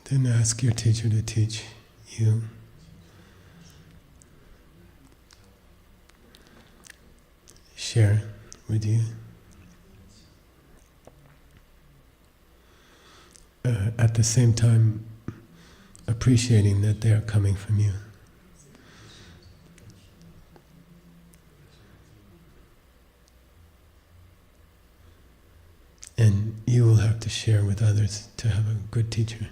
Then ask your teacher to teach you. Share with you. At the same time, appreciating that they are coming from you. And you will have to share with others to have a good teacher.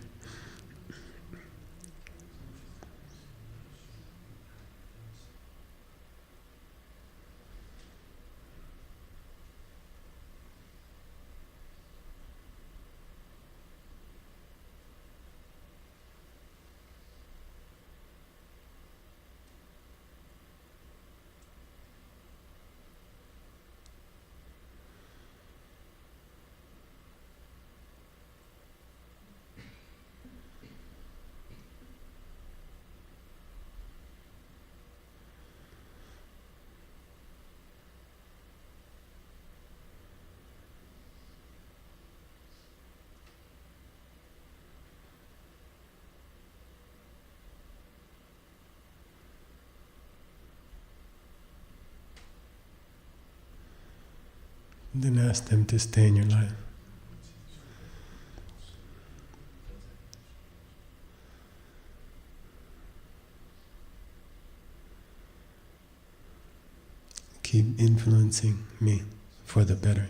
Then ask them to stay in your life. Keep influencing me for the better.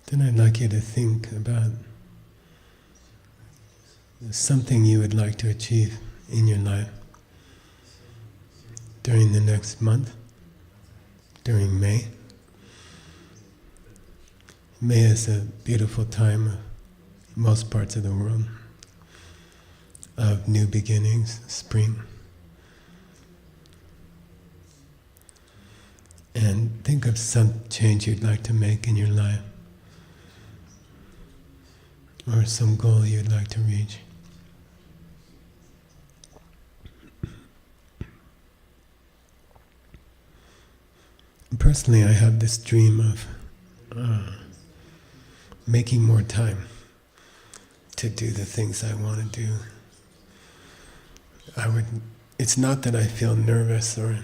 Then I'd like you to think about something you would like to achieve in your life during the next month, during May. May is a beautiful time of most parts of the world, of new beginnings, spring. And think of some change you'd like to make in your life, or some goal you'd like to reach. Personally, I have this dream of making more time to do the things I want to do. It's not that I feel nervous or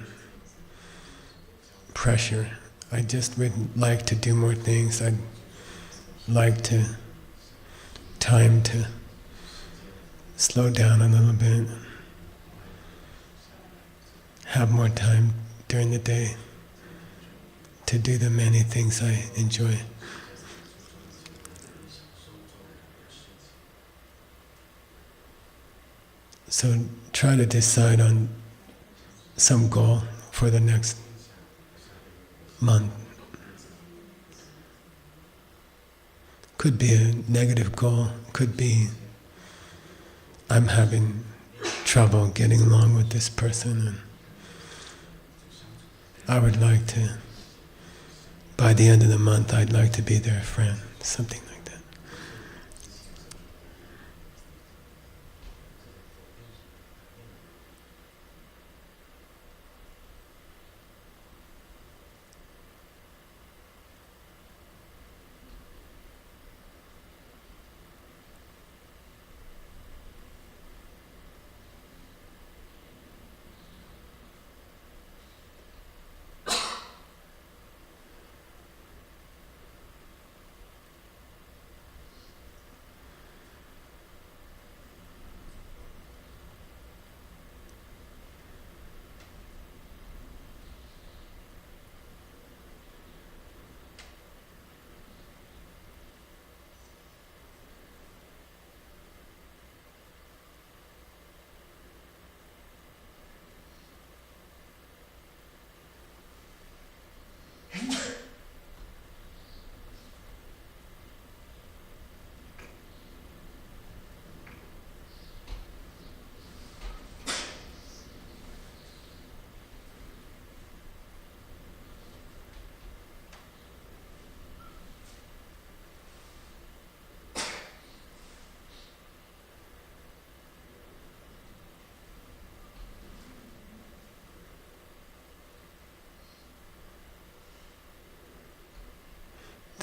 pressure. I just would like to do more things. I'd like time to slow down a little bit, have more time during the day to do the many things I enjoy. So try to decide on some goal for the next month. Could be a negative goal, could be I'm having trouble getting along with this person and I would like to, by the end of the month, I'd like to be their friend, something like that.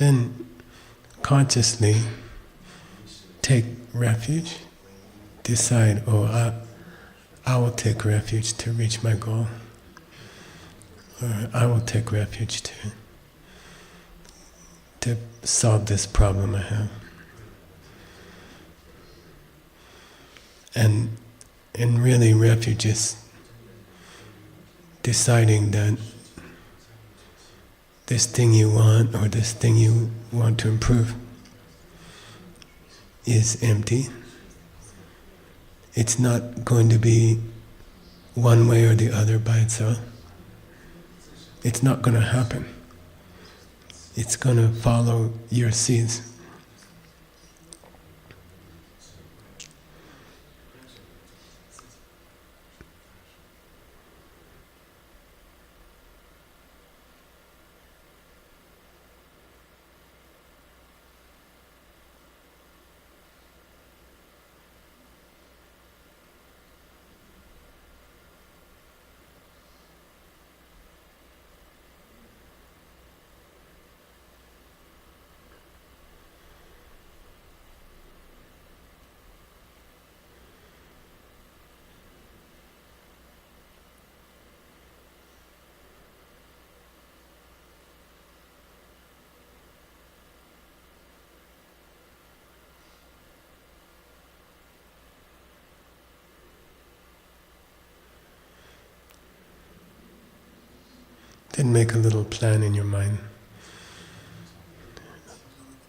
then consciously take refuge, decide, I will take refuge to reach my goal, or I will take refuge to solve this problem I have. And really refuge is deciding that this thing you want or this thing you want to improve is empty. It's not going to be one way or the other by itself. It's not going to happen. It's going to follow your seeds. Then make a little plan in your mind.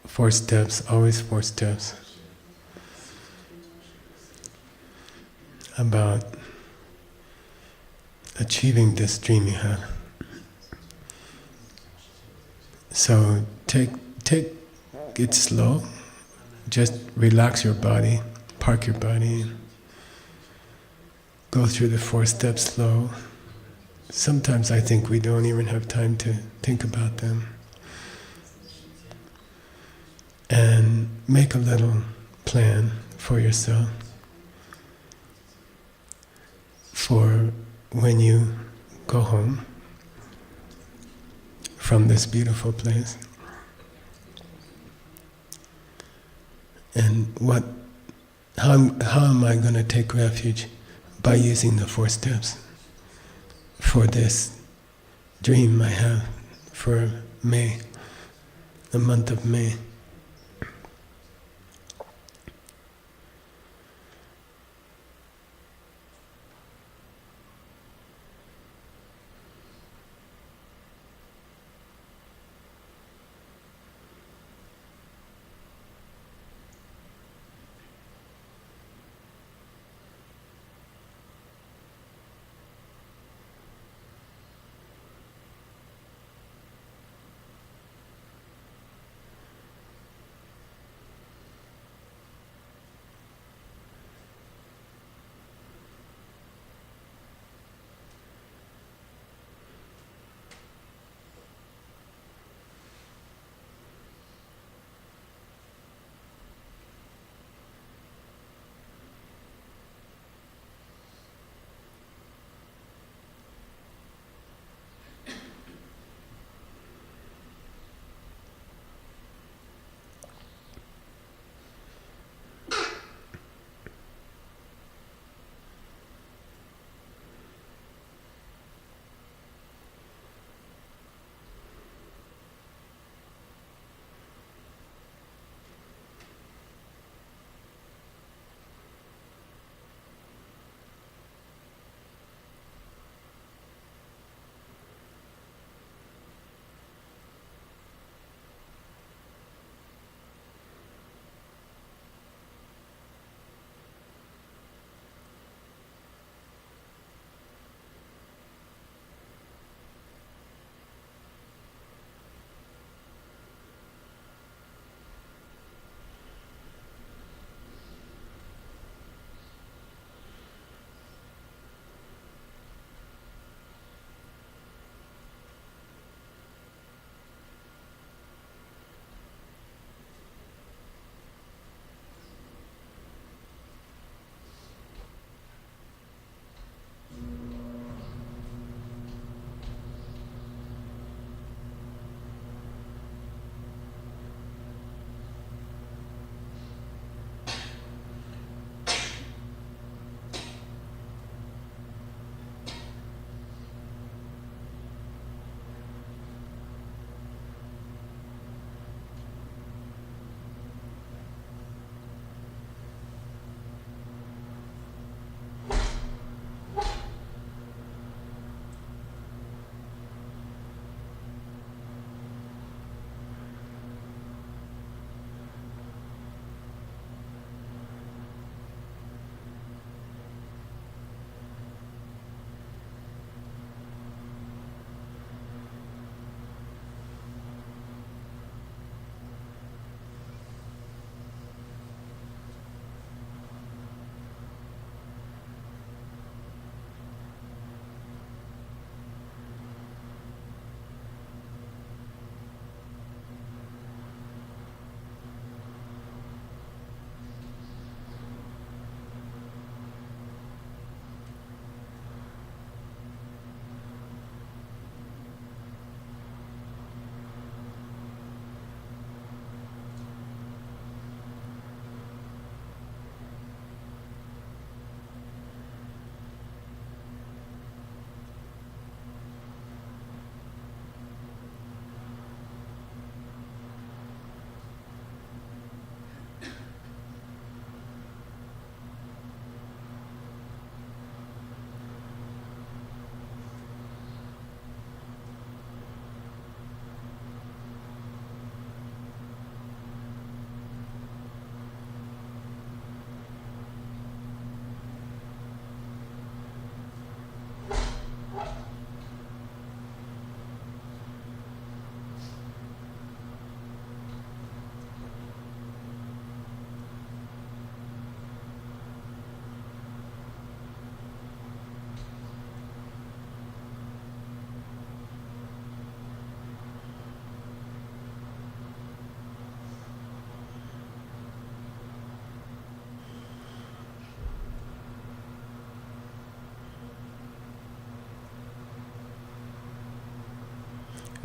4 steps, always 4 steps, about achieving this dream you have. So take it slow, just relax your body, park your body, go through the 4 steps slow. Sometimes I think we don't even have time to think about them. And make a little plan for yourself for when you go home from this beautiful place. And how am I going to take refuge? By using the 4 steps for this dream I have for May, the month of May.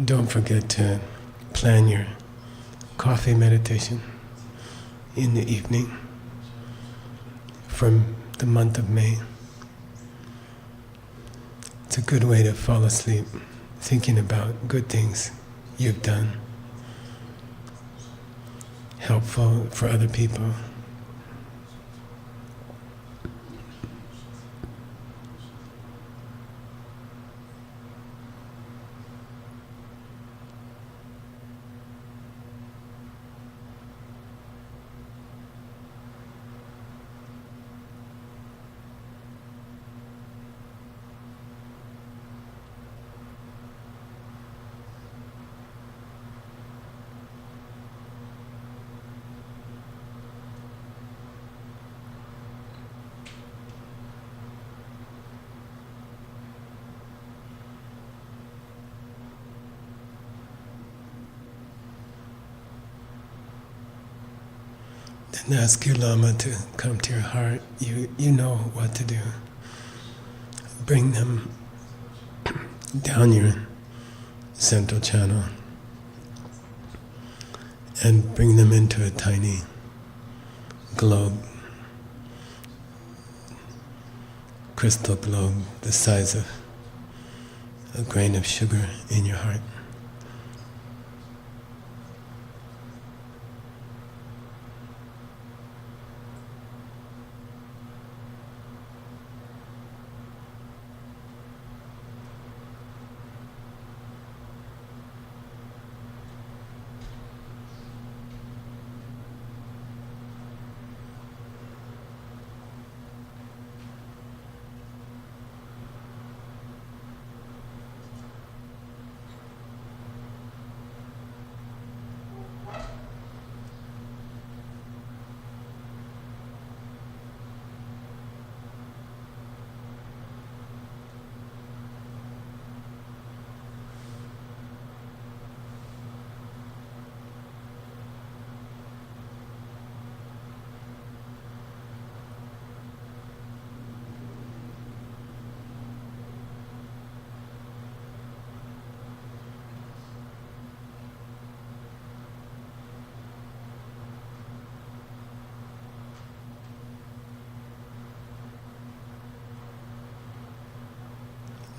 don't forget to plan your coffee meditation in the evening from the month of May. It's a good way to fall asleep, thinking about good things you've done, helpful for other people. Then ask your Lama to come to your heart. You know what to do. Bring them down your central channel and bring them into a tiny globe, crystal globe the size of a grain of sugar in your heart.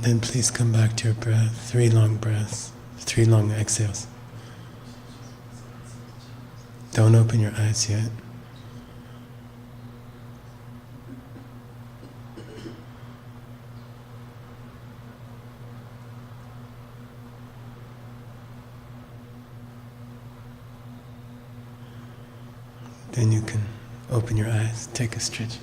Then please come back to your breath, 3 long breaths, 3 long exhales. Don't open your eyes yet. Then you can open your eyes, take a stretch.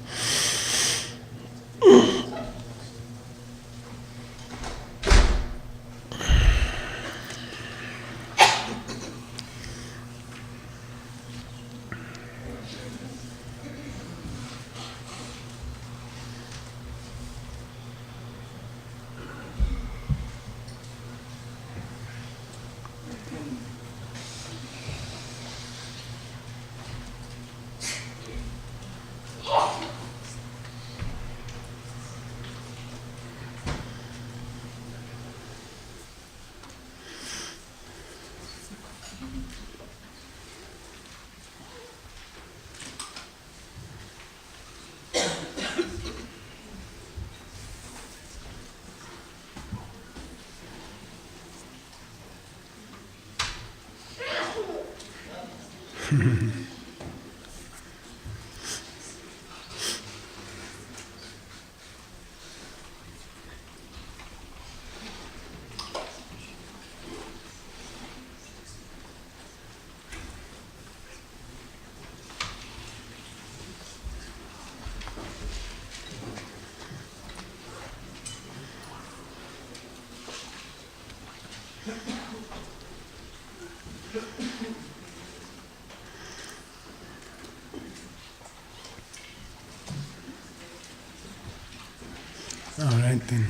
All right then.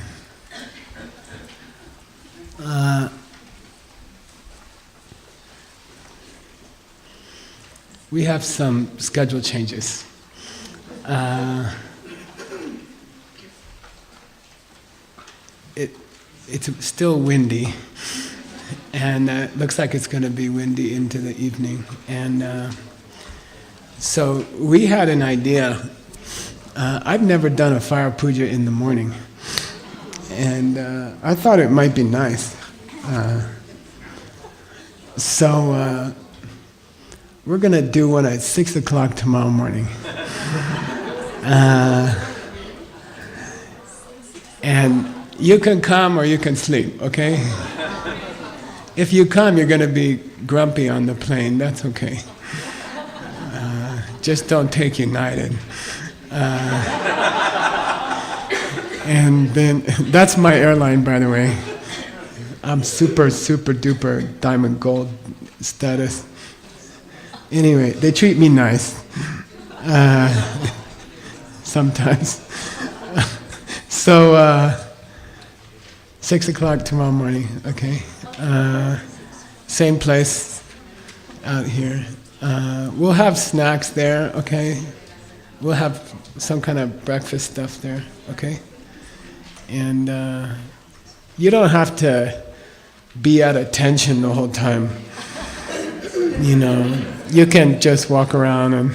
We have some schedule changes. It's still windy, And it looks like it's going to be windy into the evening. And so we had an idea. I've never done a fire puja in the morning. And I thought it might be nice. So we're going to do one at 6 o'clock tomorrow morning. And you can come or you can sleep, okay? If you come, you're going to be grumpy on the plane. That's okay. Just don't take United. And then, that's my airline, by the way. I'm super, super duper diamond gold status. Anyway, they treat me nice. Sometimes. So, 6 o'clock tomorrow morning, okay? Same place out here. We'll have snacks there, okay? We'll have some kind of breakfast stuff there, okay? And you don't have to be at attention the whole time. You know, you can just walk around and,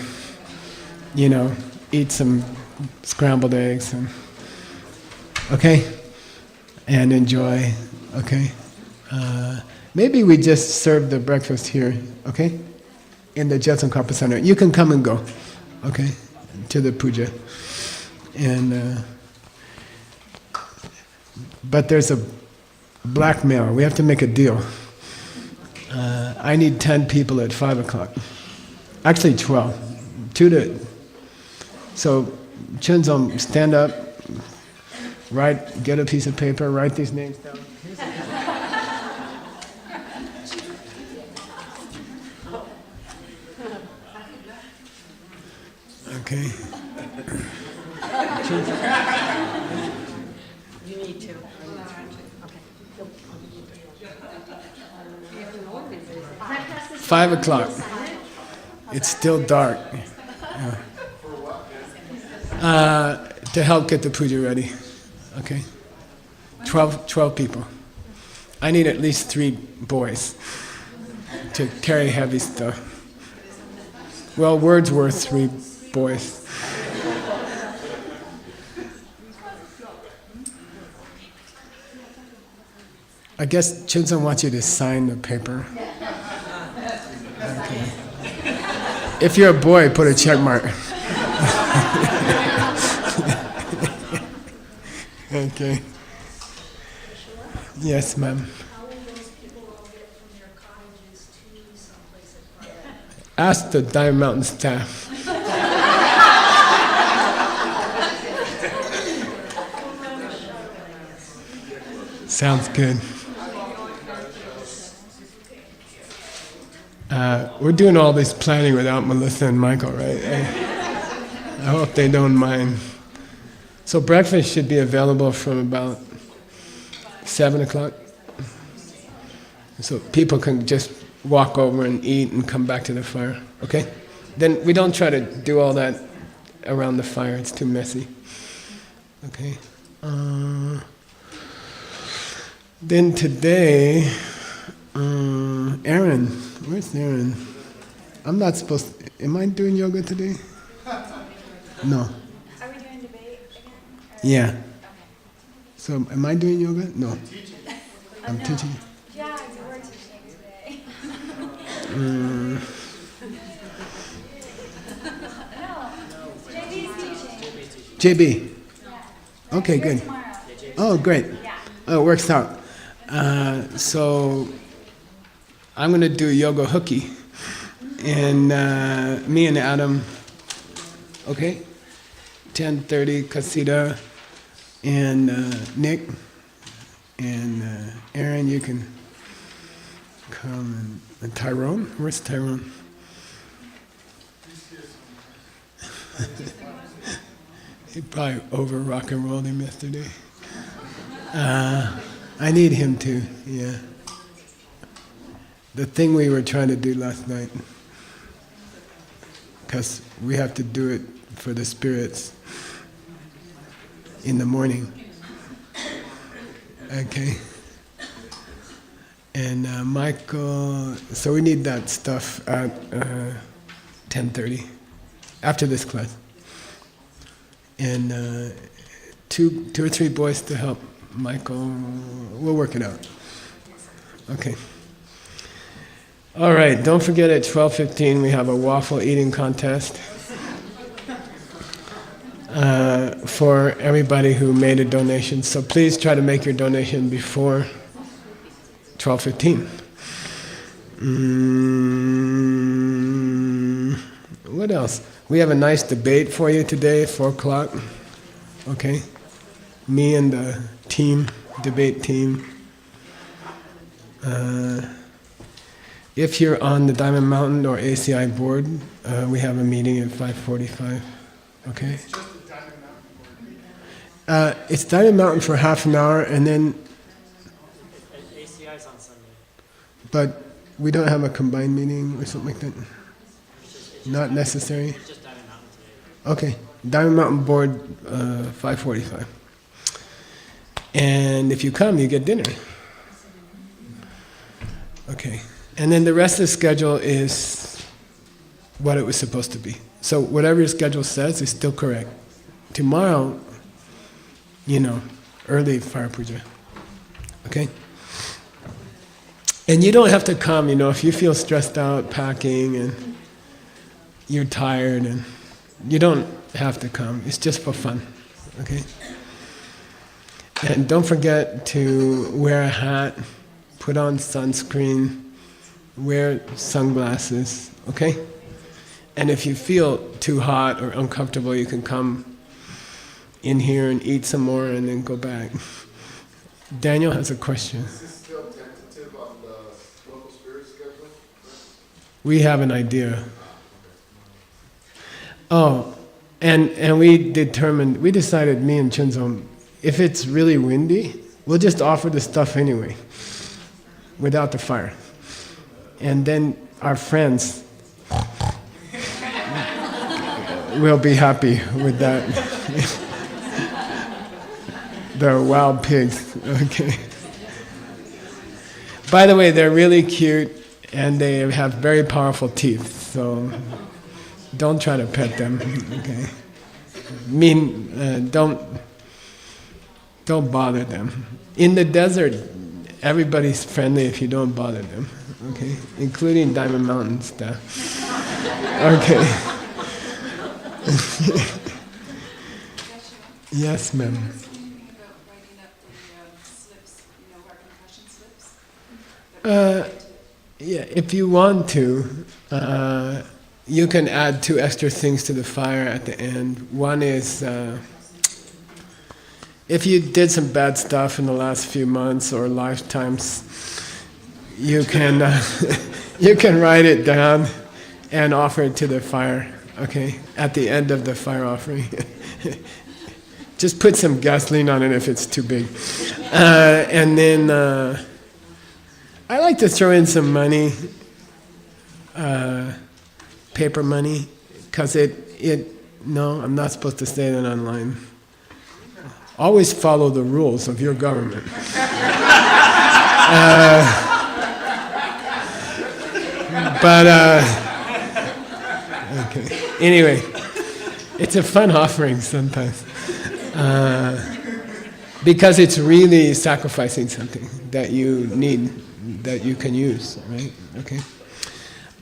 you know, eat some scrambled eggs and, okay? And enjoy, okay? Maybe we just serve the breakfast here, okay? In the Jetson Karpa Center. You can come and go, okay? To the puja. And, but there's a blackmail. We have to make a deal. I need 10 people at 5 o'clock. Actually 12. 2 to... So, Chunzom, stand up, write, get a piece of paper, write these names down. Okay. You need to. Okay. 5 o'clock. It's still dark. Yeah. To help get the puja ready. Okay. 12 people. I need at least 3 boys to carry heavy stuff. Well, Wordsworth, 3 boys. I guess Chunson wants you to sign the paper. Okay. If you're a boy, put a check mark. Okay. Yes, ma'am. How will those people all get from their cottages to someplace at Friday? Ask the Diamond Mountain staff. Sounds good. We're doing all this planning without Melissa and Michael, right? I hope they don't mind. So breakfast should be available from about 7 o'clock. So people can just walk over and eat and come back to the fire, okay? Then we don't try to do all that around the fire, it's too messy. Okay. Then today, Aaron, where's Aaron? I'm not supposed to, am I doing yoga today? No. Are we doing debate again? Yeah. Okay. So am I doing yoga? No. I'm No. teaching. Yeah, you were teaching today. Mm, No, JB's teaching. JB. Yeah. Okay, Here good. tomorrow. Oh, great. Yeah. Oh, it works out. So I'm going to do yoga hooky. And me and Adam, okay? 10:30, Kasida, and Nick, and Aaron, you can come. And Tyrone? Where's Tyrone? He probably over rock and rolled him yesterday. I need him too, yeah. The thing we were trying to do last night, because we have to do it for the spirits in the morning. Okay. And Michael, so we need that stuff at 10:30 after this class. And two or three boys to help Michael. We'll work it out. Okay. All right. Don't forget at 12:15 we have a waffle eating contest for everybody who made a donation. So please try to make your donation before 12:15. What else? We have a nice debate for you today at 4 o'clock. Okay? Me and the team, debate team. If you're on the Diamond Mountain or ACI board, we have a meeting at 5:45. Okay? It's just the Diamond Mountain board meeting. It's Diamond Mountain for half an hour, and then. ACI's on Sunday. But we don't have a combined meeting or something like that? Not necessary? It's just Diamond Mountain today. Okay. Diamond Mountain board, 5:45. And if you come, you get dinner. Okay. And then the rest of the schedule is what it was supposed to be. So whatever your schedule says is still correct. Tomorrow, early fire puja. Okay? And you don't have to come, if you feel stressed out packing and you're tired, and you don't have to come. It's just for fun. Okay? And don't forget to wear a hat, put on sunscreen, wear sunglasses, okay? And if you feel too hot or uncomfortable, you can come in here and eat some more and then go back. Daniel has a question. Is this still tentative on the local spirit schedule? We have an idea. Oh, and we decided, me and Chunzo, if it's really windy, we'll just offer the stuff anyway, without the fire. And then our friends will be happy with that. The wild pigs, okay. By the way, they're really cute and they have very powerful teeth, so don't try to pet them, okay. Don't bother them. In the desert, everybody's friendly if you don't bother them, okay? Including Diamond Mountain staff. Okay. Yes, ma'am. Yeah, if you want to, you can add 2 extra things to the fire at the end. One is, if you did some bad stuff in the last few months or lifetimes, you can you can write it down and offer it to the fire, okay? At the end of the fire offering. Just put some gasoline on it if it's too big. And then I like to throw in some money, paper money, because no, I'm not supposed to say that online. Always follow the rules of your government. Okay. Anyway, it's a fun offering sometimes. Because it's really sacrificing something that you need, that you can use, right? Okay.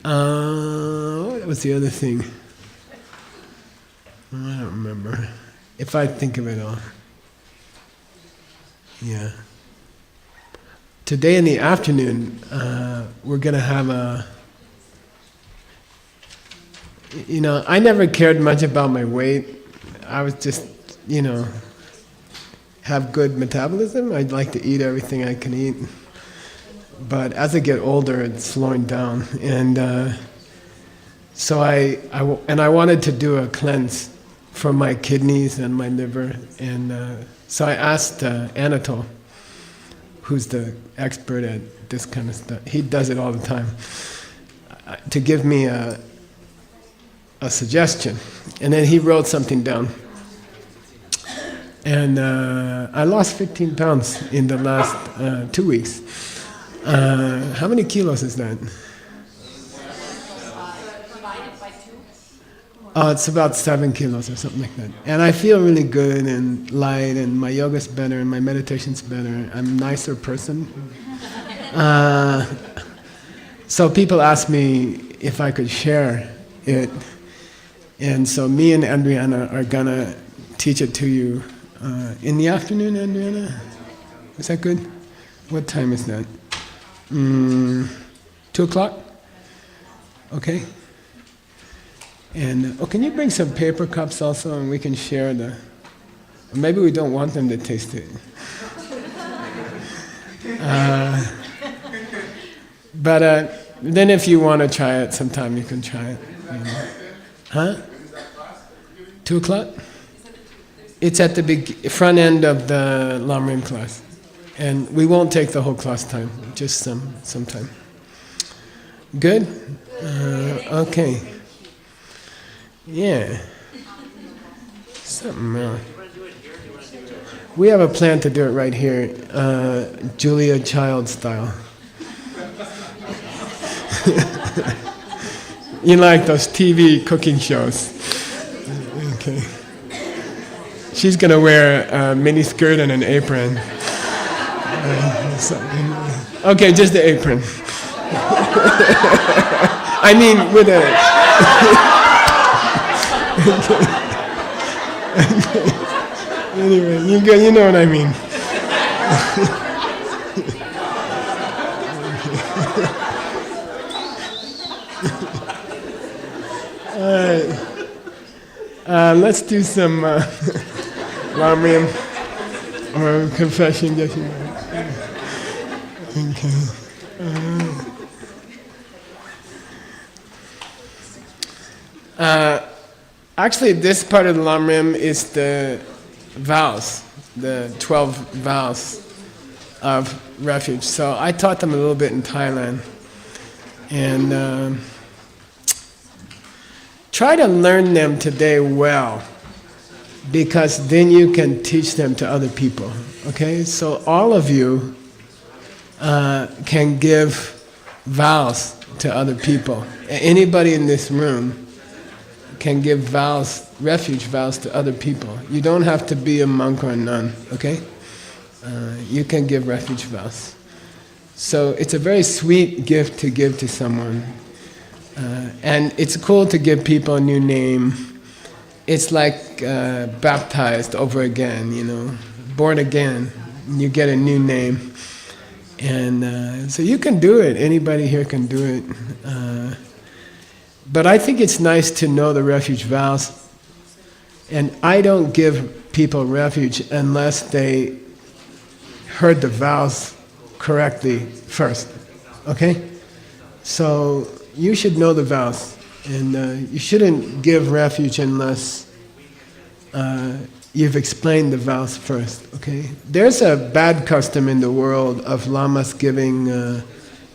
What was the other thing? I don't remember. If I think of it all. Yeah. Today in the afternoon, we're going to have I never cared much about my weight. I was just, have good metabolism. I'd like to eat everything I can eat. But as I get older, it's slowing down. And so I wanted to do a cleanse for my kidneys and my liver. And so I asked Anatole, who's the expert at this kind of stuff, he does it all the time, to give me a suggestion. And then he wrote something down. And I lost 15 pounds in the last 2 weeks. How many kilos is that? Oh, it's about 7 kilos or something like that. And I feel really good and light, and my yoga's better, and my meditation's better. I'm a nicer person. So people ask me if I could share it. And so me and Adriana are gonna teach it to you in the afternoon, Adriana? Is that good? What time is that? 2 o'clock? Okay. And can you bring some paper cups also, and we can share the... Or maybe we don't want them to taste it. But then if you want to try it sometime, you can try it. You know. Huh? 2 o'clock? It's at the front end of the Lamrim class. And we won't take the whole class time, just some time. Good? Okay. Yeah. Something else. We have a plan to do it right here, Julia Child style. You like those TV cooking shows. Okay. She's gonna wear a mini skirt and an apron. Okay, just the apron. I mean, with a... Anyway, you know what I mean. All right. Let's do some Lamrim or confession, Geshe Michael. Okay. Actually, this part of the Lamrim is the vows, the 12 vows of refuge. So I taught them a little bit in Thailand. And try to learn them today well, because then you can teach them to other people. Okay? So all of you can give vows to other people. Anybody in this room can give vows, refuge vows to other people. You don't have to be a monk or a nun, okay? You can give refuge vows. So it's a very sweet gift to give to someone. And it's cool to give people a new name. It's like baptized over again, you know, born again. You get a new name. And so you can do it, anybody here can do it. But I think it's nice to know the refuge vows. And I don't give people refuge unless they heard the vows correctly first. Okay? So you should know the vows. And you shouldn't give refuge unless you've explained the vows first. Okay? There's a bad custom in the world of lamas giving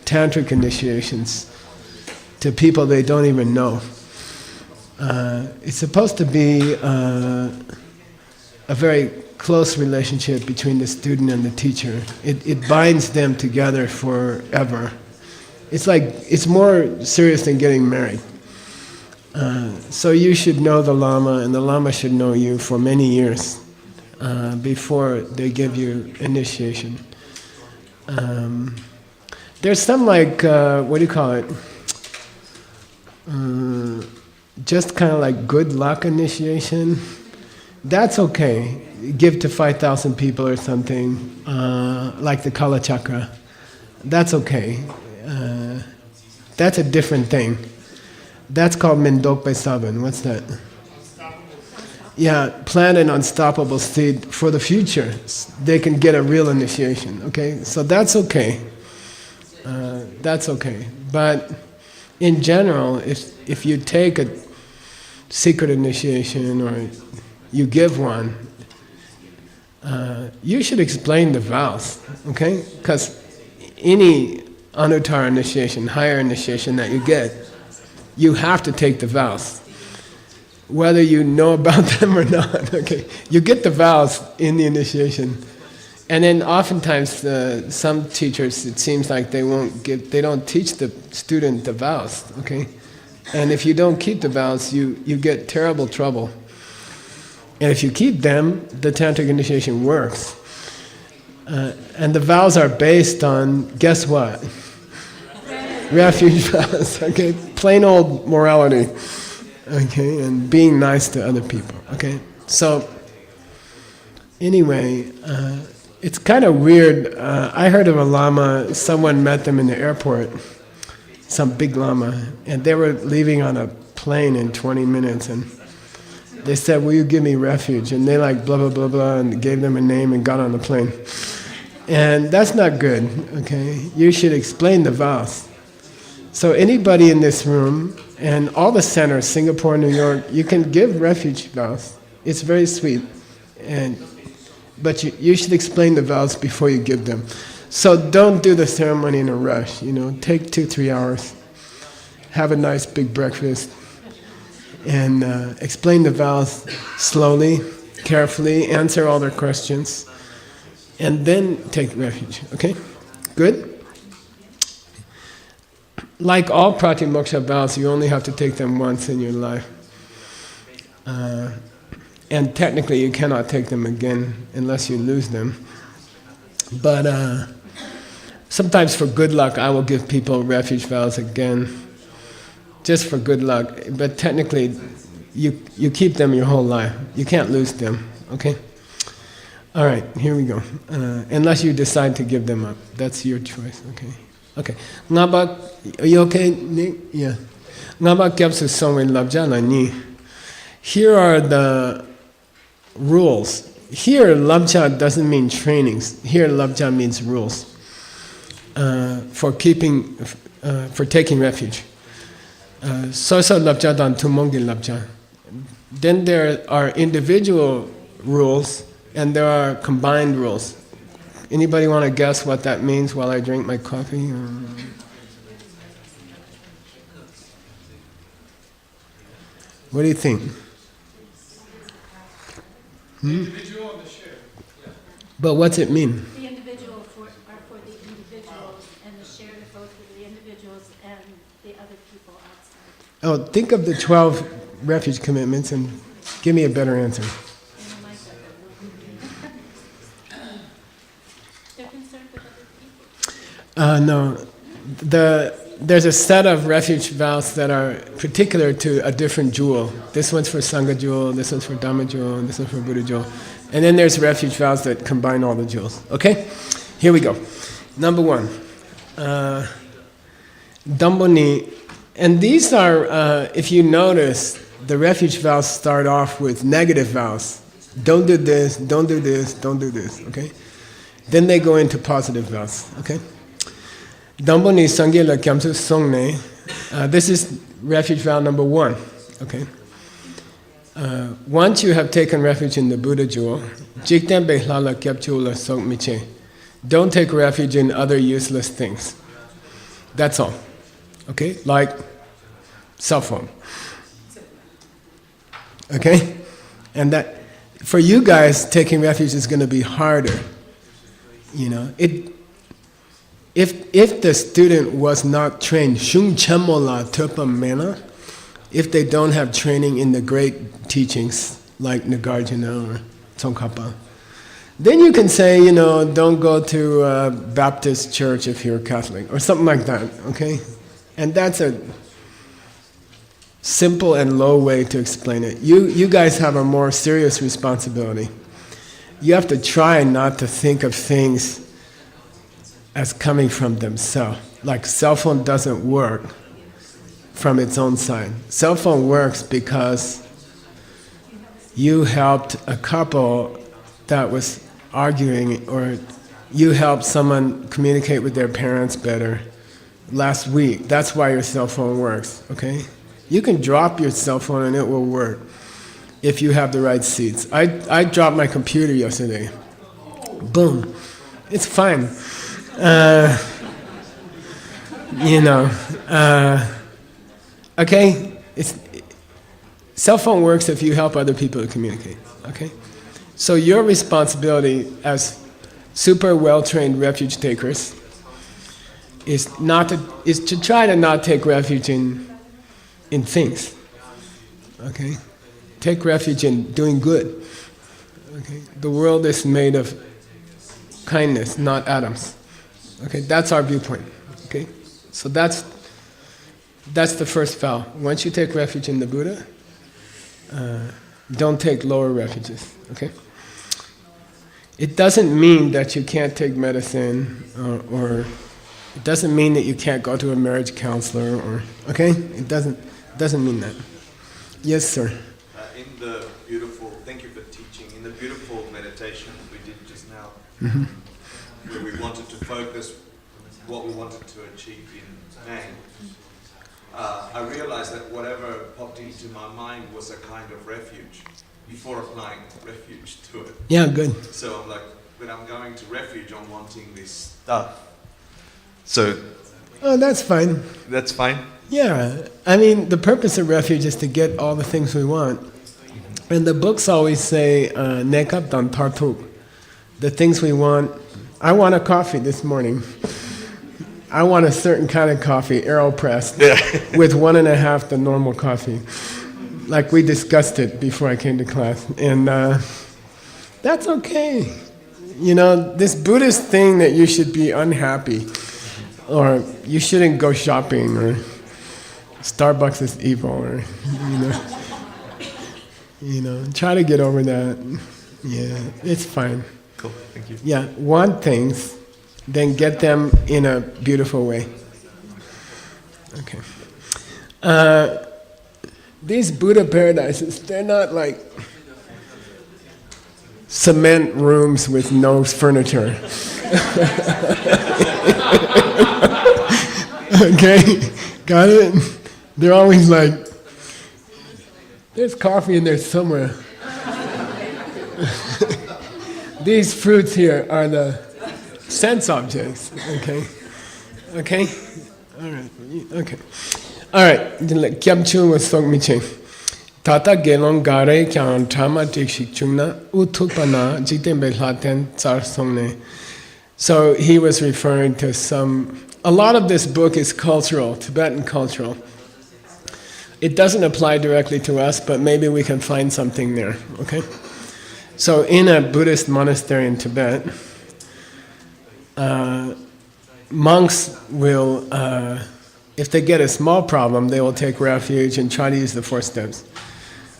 tantric initiations to people they don't even know. It's supposed to be a very close relationship between the student and the teacher. It binds them together forever. It's more serious than getting married. So you should know the Lama, and the Lama should know you for many years before they give you initiation. There's some what do you call it? Just kind of like good luck initiation. That's okay. Give to 5,000 people or something, like the Kala Chakra. That's okay. That's a different thing. That's called Mendokpe Saban. What's that? Yeah, plant an unstoppable seed for the future. They can get a real initiation, okay? So that's okay. That's okay. But in general, if you take a secret initiation or you give one, you should explain the vows, okay? Because any Anuttara initiation, higher initiation that you get, you have to take the vows, whether you know about them or not, okay? You get the vows in the initiation, And then oftentimes some teachers, it seems like they don't teach the student the vows, okay? And if you don't keep the vows, you get terrible trouble. And if you keep them, the tantric initiation works. And the vows are based on, guess what? Refuge vows, okay? Plain old morality, okay? And being nice to other people, okay? So, anyway, it's kind of weird. I heard of a lama, someone met them in the airport, some big lama, and they were leaving on a plane in 20 minutes, and they said, will you give me refuge? And they like blah, blah, blah, blah, and gave them a name and got on the plane. And that's not good, okay? You should explain the vows. So anybody in this room, and all the centers, Singapore, New York, you can give refuge vows. It's very sweet. But you should explain the vows before you give them. So don't do the ceremony in a rush, take 2-3 hours. Have a nice big breakfast. And explain the vows slowly, carefully, answer all their questions. And then take refuge, okay? Good? Like all pratimoksha vows, you only have to take them once in your life. And technically you cannot take them again unless you lose them. But sometimes for good luck, I will give people refuge vows again, just for good luck. But technically, you keep them your whole life. You can't lose them, okay? All right, here we go. Unless you decide to give them up. That's your choice, okay? Okay. Are you okay, Nick? Yeah. Here are the rules. Here, labja doesn't mean trainings. Here, labja means rules for taking refuge. Sosa labja dan tumongi labja. Then there are individual rules and there are combined rules. Anybody want to guess what that means while I drink my coffee? What do you think? Individual and the share. Yeah. But what's it mean? The individual are for the individuals, and the share to both for the individuals and the other people outside. Oh, think of the 12 refuge commitments and give me a better answer. They're concerned with other people. No. There's a set of refuge vows that are particular to a different jewel. This one's for Sangha jewel, this one's for Dhamma jewel, and this one's for Buddha jewel. And then there's refuge vows that combine all the jewels. Okay? Here we go. Number 1. Damboni. And these are, if you notice, the refuge vows start off with negative vows. Don't do this, don't do this, don't do this. Okay? Then they go into positive vows. Okay? Damboni Sangye la Kyamsu Songne. This is refuge vow number 1. Okay. Once you have taken refuge in the Buddha jewel, Jikten Behla la Kyapchu la Sok Miche. Don't take refuge in other useless things. That's all. Okay? Like cell phone. Okay? And that for you guys, taking refuge is going to be harder. If the student was not trained, Shung Chemola Turpa Mena, if they don't have training in the great teachings like Nagarjuna or Tsongkhapa, then you can say, don't go to a Baptist church if you're Catholic, or something like that, okay? And that's a simple and low way to explain it. You guys have a more serious responsibility. You have to try not to think of things as coming from themselves. Like cell phone doesn't work from its own side. Cell phone works because you helped a couple that was arguing, or you helped someone communicate with their parents better last week. That's why your cell phone works, okay? You can drop your cell phone and it will work if you have the right seats. I dropped my computer yesterday. Boom. It's fine. Okay? Cell phone works if you help other people to communicate, okay? So your responsibility as super well-trained refuge takers is to try to not take refuge in things. Okay? Take refuge in doing good. Okay? The world is made of kindness, not atoms. Okay? That's our viewpoint. Okay? So that's the first vow. Once you take refuge in the Buddha, don't take lower refuges. Okay? It doesn't mean that you can't take medicine, or it doesn't mean that you can't go to a marriage counselor, or okay? It doesn't mean that. Yes, sir. Thank you for teaching. In the beautiful meditation we did just now, where we wanted to focus what we wanted to achieve in May, I realized that whatever popped into my mind was a kind of refuge before applying refuge to it. Yeah, good. So I'm like, when I'm going to refuge, I'm wanting this stuff. So. Oh, that's fine. That's fine? Yeah. I mean, the purpose of refuge is to get all the things we want. And the books always say, nekap dan tartuk, the things we want. I want a coffee this morning. I want a certain kind of coffee, AeroPress, with 1.5 the normal coffee. Like we discussed it before I came to class. And that's okay. You know, this Buddhist thing that you should be unhappy, or you shouldn't go shopping, or Starbucks is evil, or, you know, try to get over that. Yeah, it's fine. Cool, thank you. Yeah, want things, then get them in a beautiful way. Okay. These Buddha paradises, they're not like cement rooms with no furniture. Okay, got it? They're always like, there's coffee in there somewhere. These fruits here are the sense objects, okay? Okay? All right, okay. All right, Kyabchu was Sok Miche. Tata gelong gare kyan trama tikshik chungna utupana jitembe laten tsar songne. So he was referring to a lot of this book is cultural, Tibetan cultural. It doesn't apply directly to us, but maybe we can find something there, okay? So in a Buddhist monastery in Tibet, monks will, if they get a small problem, they will take refuge and try to use the 4 steps.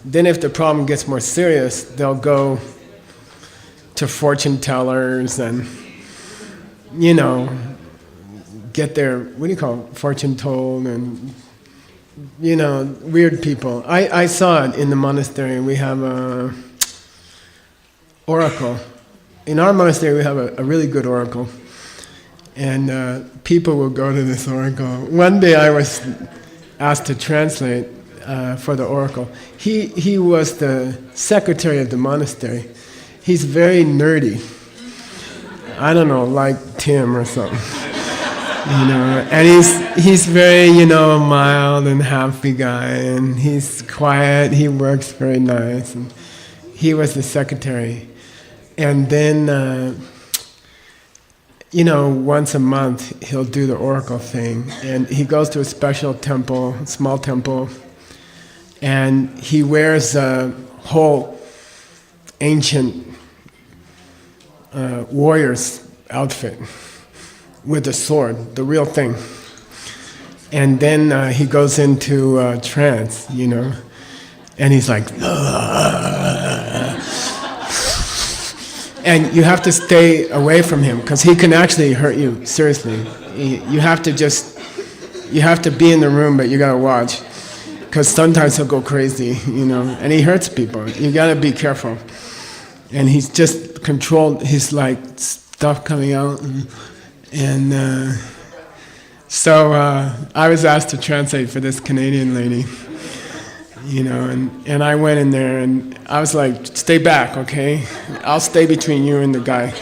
Then if the problem gets more serious, they'll go to fortune tellers and, you know, get their, what do you call it, fortune told, and, you know, weird people. I saw it in the monastery. We have a oracle. In our monastery we have a really good oracle. And people will go to this oracle. One day I was asked to translate for the oracle. He was the secretary of the monastery. He's very nerdy. I don't know, like Tim or something. You know, and he's very, you know, mild and happy guy, and he's quiet, he works very nice. And he was the secretary. And then you know, once a month he'll do the oracle thing, and he goes to a special temple, small temple, and he wears a whole ancient warrior's outfit with a sword, the real thing. And then he goes into trance, you know, and he's like, and you have to stay away from him because he can actually hurt you, seriously. You have to be in the room, but you gotta watch, because sometimes he'll go crazy, you know, and he hurts people. You gotta be careful. And he's just controlled his like stuff coming out, and so I was asked to translate for this Canadian lady. You know, and I went in there and I was like, stay back, okay? I'll stay between you and the guy.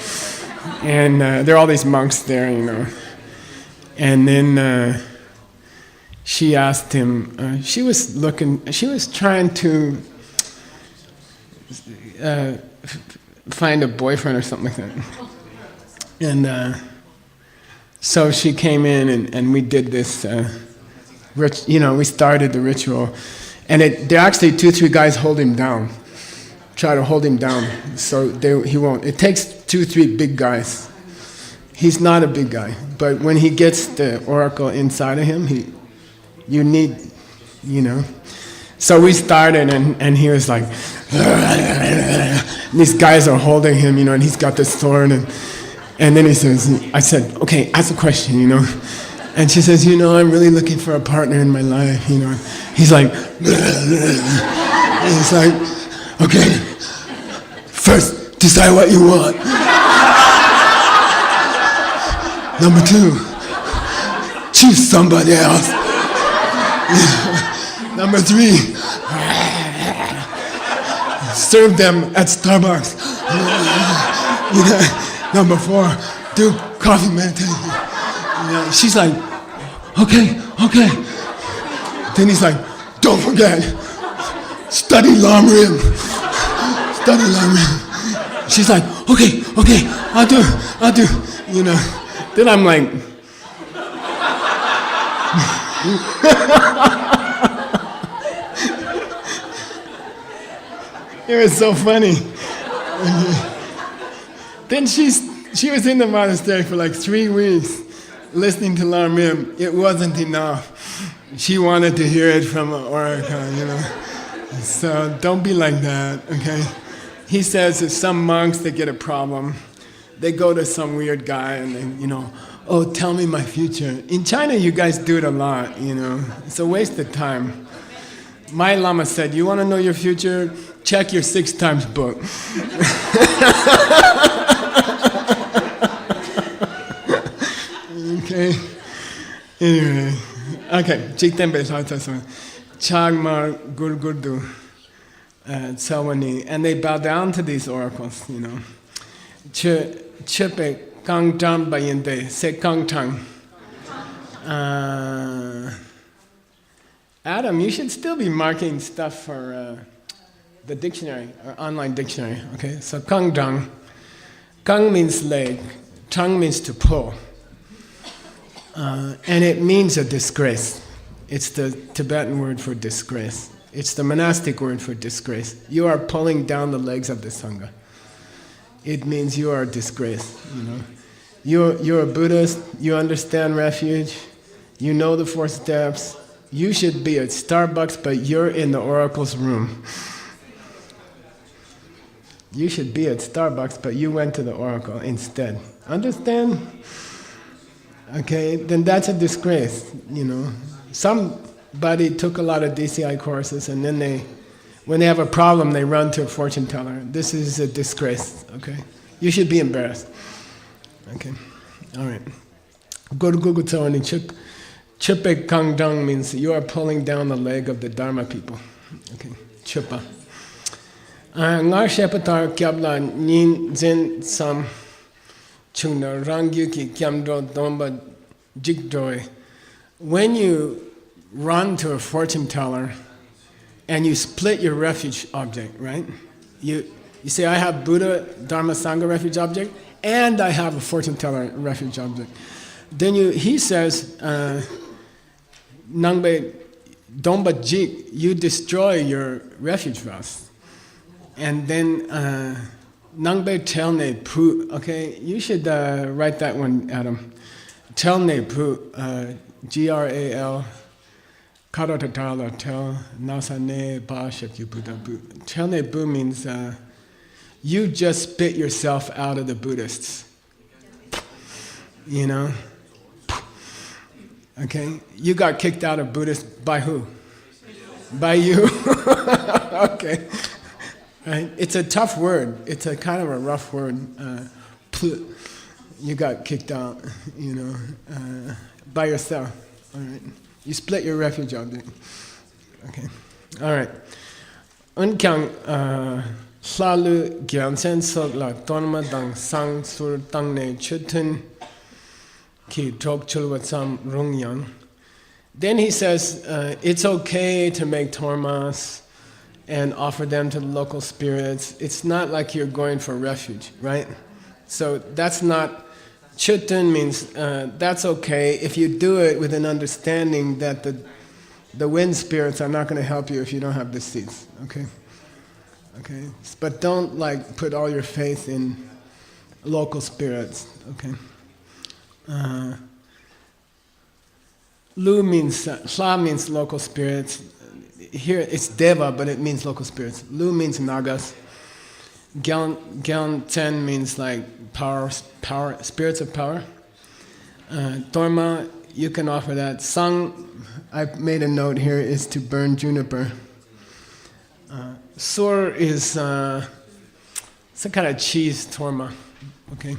And there are all these monks there, you know. And then she asked him, she was trying to find a boyfriend or something like that. And so she came in and we did this, we started the ritual. And there are actually 2-3 guys hold him down. Try to hold him down so he won't. It takes 2-3 big guys. He's not a big guy, but when he gets the oracle inside of him, you need. So we started and he was like, these guys are holding him, and he's got this sword and then he says, I said, okay, ask a question, And she says, I'm really looking for a partner in my life, He's like, he's like, okay, first, decide what you want. Number 2, choose somebody else. Number 3, serve them at Starbucks. Number 4, do coffee meditation. She's like, okay. Then he's like, don't forget, study Lam Rim. Study Lam Rim. She's like, okay, I'll do. Then I'm like, it was so funny. Then she was in the monastery for like 3 weeks, listening to Lam Rim. It wasn't enough. She wanted to hear it from an oracle, So don't be like that, okay? He says that some monks, they get a problem. They go to some weird guy and they, oh, tell me my future. In China, you guys do it a lot, It's a waste of time. My Lama said, you want to know your future? Check your 6 times book. Okay. Anyway. Okay. Chikten Beshaitasan. Chagmar Gurgurdu. Tsawani. And they bow down to these oracles, Chepe Kang Jam Bayende. Se Kang Tang. Adam, you should still be marking stuff for the dictionary, or online dictionary, okay? So Kang Jang. Kang means leg. Tang means to pull. And it means a disgrace. It's the Tibetan word for disgrace. It's the monastic word for disgrace. You are pulling down the legs of the Sangha. It means you are a disgrace, You're a Buddhist, you understand refuge, you know the 4 steps. You should be at Starbucks, but you're in the oracle's room. You should be at Starbucks, but you went to the oracle instead. Understand? Okay, then that's a disgrace, Somebody took a lot of DCI courses and then when they have a problem, they run to a fortune teller. This is a disgrace, okay? You should be embarrassed. Okay, all right. Gurgugu Tsawani Chupe Kangdang means you are pulling down the leg of the Dharma people. Okay, Chupa. Ngar Shepatar Kyabla Nin Zen Sam Chungna Rangyuki Kyamdro Domba Jigdoi. When you run to a fortune teller and you split your refuge object, right? You say, I have Buddha, Dharma, Sangha refuge object, and I have a fortune teller refuge object. Then he says, Nangbe Domba Jik, you destroy your refuge vows. And then Nangbe Telne Pu, okay, you should write that one, Adam. Telne Pu, Gral, Karatatala, Tel, Nasane, Ba Shakyu Buddha Bu. Telne Bu means you just spit yourself out of the Buddhists. Okay? You got kicked out of Buddhist by who? By you. Okay. Right? It's a tough word. It's a kind of a rough word. You got kicked out, by yourself. All right. You split your refuge object. Okay. All right. Unkyang Slalu Gyansen Sokla Tonma Dang Sang Sur Tang Ne Chutun Ki Tok Chulwatsam Rungyang. Then he says it's okay to make tormas and offer them to the local spirits. It's not like you're going for refuge, right? So that's not Chutun means that's okay if you do it with an understanding that the wind spirits are not going to help you if you don't have the seeds. Okay? Okay? But don't like put all your faith in local spirits. Okay? Lu means, Hla means local spirits. Here it's Deva, but it means local spirits. Lu means Nagas. Gyan Ten means like power, spirits of power. Torma, you can offer that. Sang, I made a note here, is to burn juniper. Sur is some kind of cheese, torma. Okay.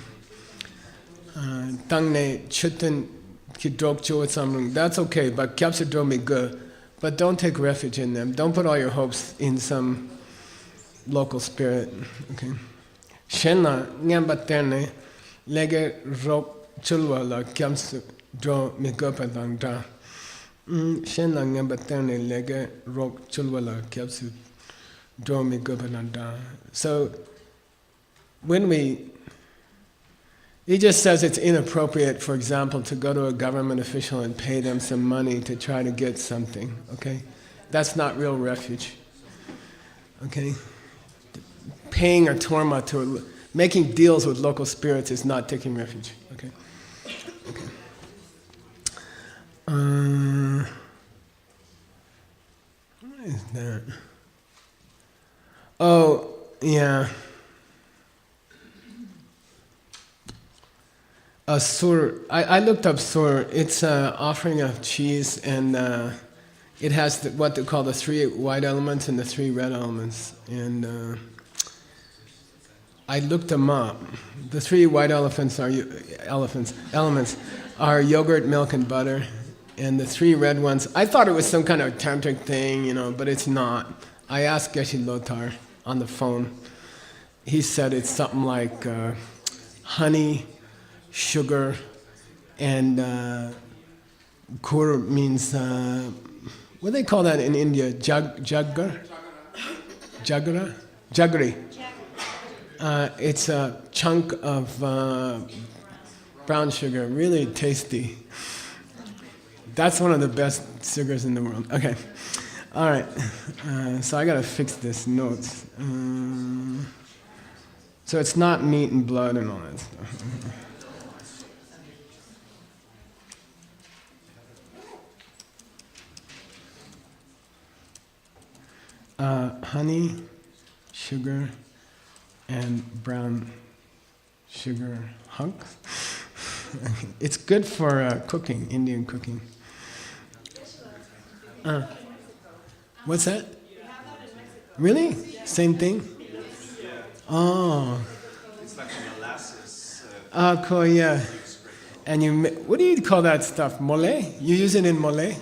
Tangne Chuten Kidrok Cho Samlung. That's okay, but Kyapsidro me good. But don't take refuge in them. Don't put all your hopes in some local spirit. Okay. Shenna Nyambaterne Lege Rok Chulwa la Kyapsidro me good Padangda. Shenna Nyambaterne Lege Rok Chulwa la Kyapsidro me good Padangda. So when he just says it's inappropriate, for example, to go to a government official and pay them some money to try to get something, okay? That's not real refuge, okay? Paying a torma to, making deals with local spirits is not taking refuge, okay? Okay. What is that? Oh, yeah. Sur, I looked up sur. It's an offering of cheese, and it has what they call the 3 white elements and the 3 red elements. And I looked them up. The 3 white elements are yogurt, milk, and butter. And the 3 red ones, I thought it was some kind of tantric thing, but it's not. I asked Geshe Lothar on the phone. He said it's something like honey, sugar, and kur means, what do they call that in India? Jaggery? It's a chunk of brown sugar, really tasty. That's one of the best sugars in the world. Okay, all right. So I gotta fix this notes. So it's not meat and blood and all that stuff. Honey, sugar, and brown sugar hunks. It's good for cooking, Indian cooking. What's that? Really? Same thing? Oh. It's like a molasses. Oh, cool, yeah. And what do you call that stuff? Mole? You use it in mole?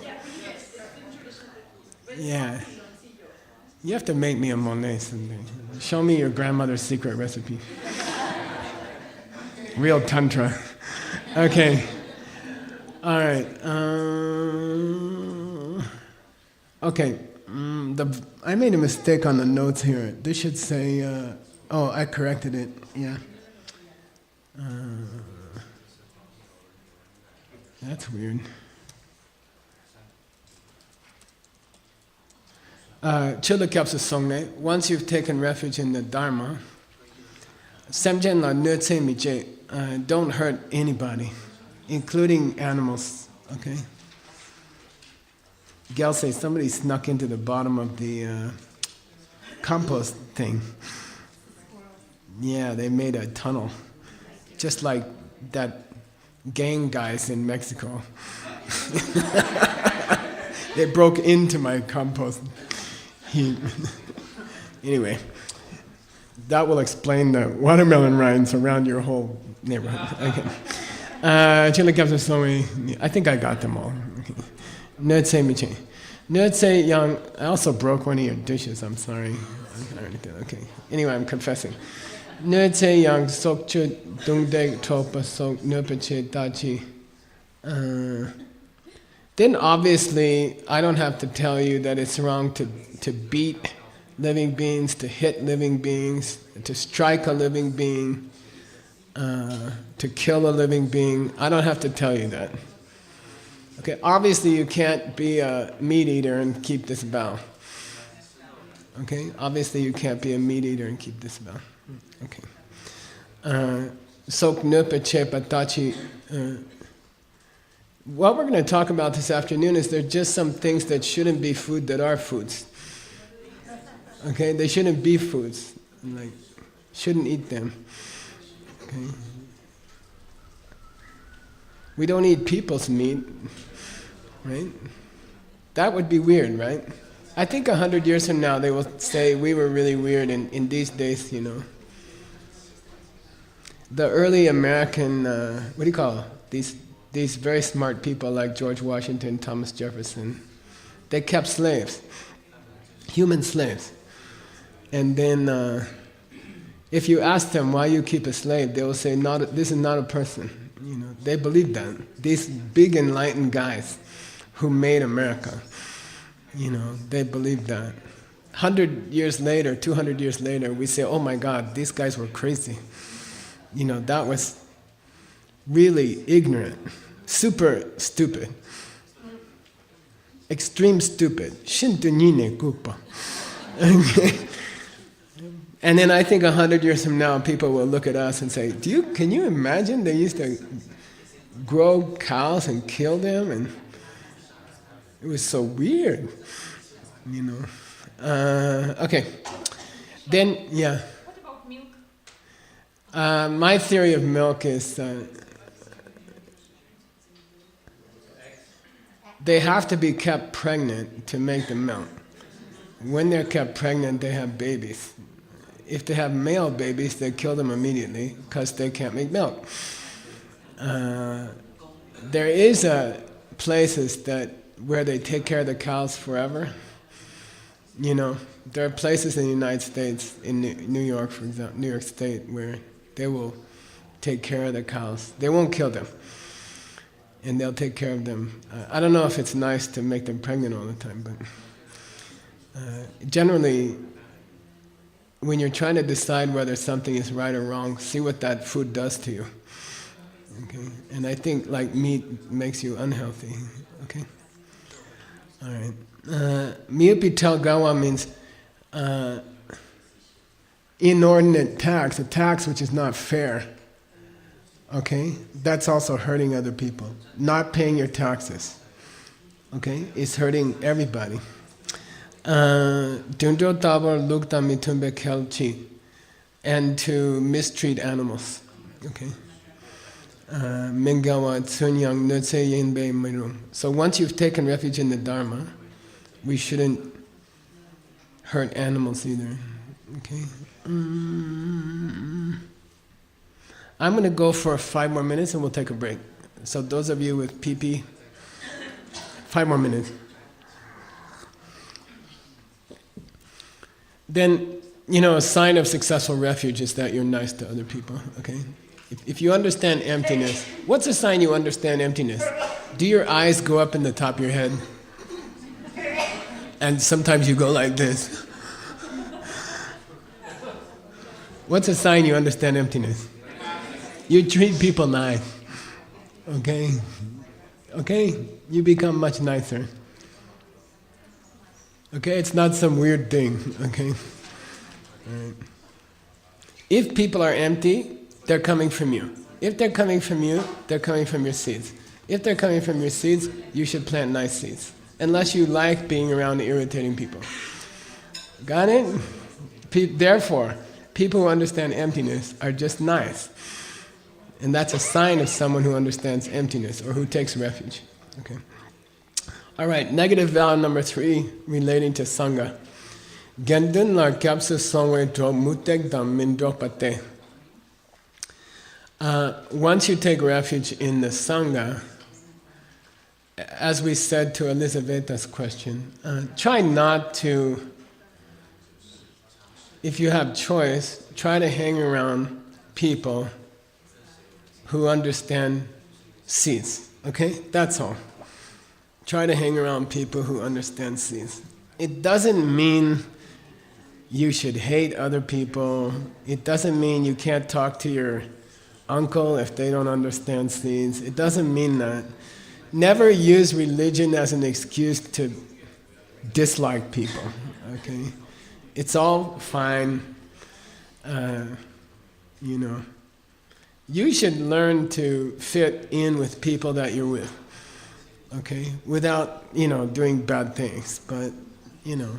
Yeah. You have to make me a mole someday. Show me your grandmother's secret recipe. Real tantra. Okay. All right. Okay. I made a mistake on the notes here. This should say. Oh, I corrected it. Yeah. That's weird. Chilakapsa Songne, once you've taken refuge in the Dharma, don't hurt anybody, including animals, okay? Gal says somebody snuck into the bottom of the compost thing. Yeah, they made a tunnel, just like that gang guys in Mexico. They broke into my compost. Anyway, that will explain the watermelon rinds around your whole neighborhood. Okay. I think I got them all. Nerdse Miche. Nerdse Yang, I also broke one of your dishes, I'm sorry. Okay. Anyway, I'm confessing. Nerdse Yang Sokchu Dungdeg Tropa Sok Nurpache Dachi. Then obviously, I don't have to tell you that it's wrong to beat living beings, to hit living beings, to strike a living being. to kill a living being. I don't have to tell you that. Okay, obviously you can't be a meat eater and keep this vow. Okay, obviously you can't be a meat eater and keep this vow. Okay. Sok nupa che patachi. What we're going to talk about this afternoon is there's just some things that shouldn't be food that are foods. Okay, they shouldn't be foods. Like, shouldn't eat them. Okay. We don't eat people's meat, right? That would be weird, right? I think 100 years from now they will say we were really weird in these days, you know. The early American, what do you call it? These very smart people like George Washington, Thomas Jefferson, they kept slaves, human slaves. And then if you ask them why you keep a slave, they will say, this is not a person. You know, they believe that. These big enlightened guys who made America, you know, they believe that. 100 years later, 200 years later, we say, oh my God, these guys were crazy. You know, that was really ignorant, super stupid, extreme stupid. And then I think 100 years from now, people will look at us and say, can you imagine they used to grow cows and kill them? And it was so weird, you know. Okay, then, yeah. What about milk? My theory of milk is they have to be kept pregnant to make the milk. When they're kept pregnant, they have babies. If they have male babies, they kill them immediately because they can't make milk. There is places where they take care of the cows forever. You know, there are places in the United States, in New York, for example, New York State, where they will take care of the cows. They won't kill them, and they'll take care of them. I don't know if it's nice to make them pregnant all the time, but generally, when you're trying to decide whether something is right or wrong, see what that food does to you. Okay, and I think like meat makes you unhealthy. Okay, all right. Miupi Telgawa means inordinate tax, a tax which is not fair. Okay, that's also hurting other people. Not paying your taxes. Okay, it's hurting everybody. And to mistreat animals. Okay. So once you've taken refuge in the Dharma, we shouldn't hurt animals either. Okay. I'm going to go for 5 more minutes and we'll take a break. So those of you with PP, 5 more minutes. Then, you know, a sign of successful refuge is that you're nice to other people, okay? If you understand emptiness, what's a sign you understand emptiness? Do your eyes go up in the top of your head? And sometimes you go like this. What's a sign you understand emptiness? You treat people nice, okay? Okay? You become much nicer. Okay, it's not some weird thing, okay? Right. If people are empty, they're coming from you. If they're coming from you, they're coming from your seeds. If they're coming from your seeds, you should plant nice seeds. Unless you like being around irritating people. Got it? Therefore, people who understand emptiness are just nice. And that's a sign of someone who understands emptiness or who takes refuge. Okay. All right, negative vow number 3, relating to Sangha. Gendun la kapsu songwe dro mutek dam min dropate. Once you take refuge in the Sangha, as we said to Elizaveta's question, try not to, if you have choice, try to hang around people who understand seeds. Okay? That's all. Try to hang around people who understand seeds. It doesn't mean you should hate other people. It doesn't mean you can't talk to your uncle if they don't understand seeds. It doesn't mean that. Never use religion as an excuse to dislike people, okay? It's all fine, you know. You should learn to fit in with people that you're with, okay? Without, you know, doing bad things, but, you know.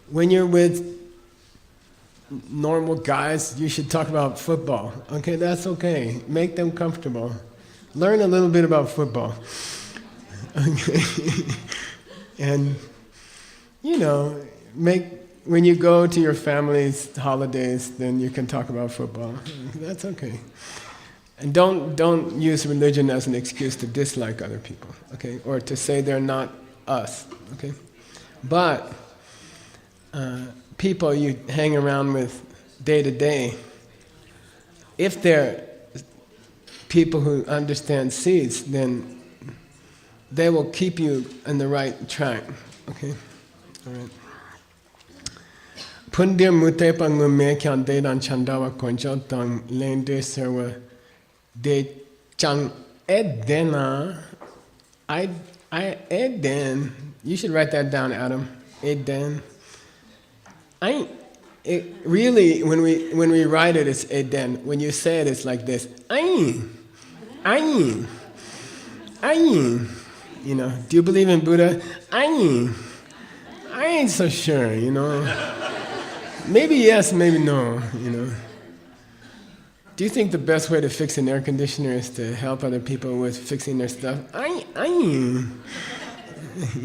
When you're with normal guys, you should talk about football, okay? That's okay. Make them comfortable. Learn a little bit about football, okay? And, you know, when you go to your family's holidays, then you can talk about football. That's okay. And don't use religion as an excuse to dislike other people, okay? Or to say they're not us, okay? But people you hang around with day to day, if they're people who understand seeds, then they will keep you on the right track, okay? All right. Pundir mutepa ngume kyan dedan chandawa konjo tang lende serwa de chang edena. I eden. You should write that down, Adam. Eden. Really, when we write it, it's eden. When you say it, it's like this. Ayin. You know, do you believe in Buddha? I ain't so sure, you know. Maybe yes, maybe no, you know. Do you think the best way to fix an air conditioner is to help other people with fixing their stuff? You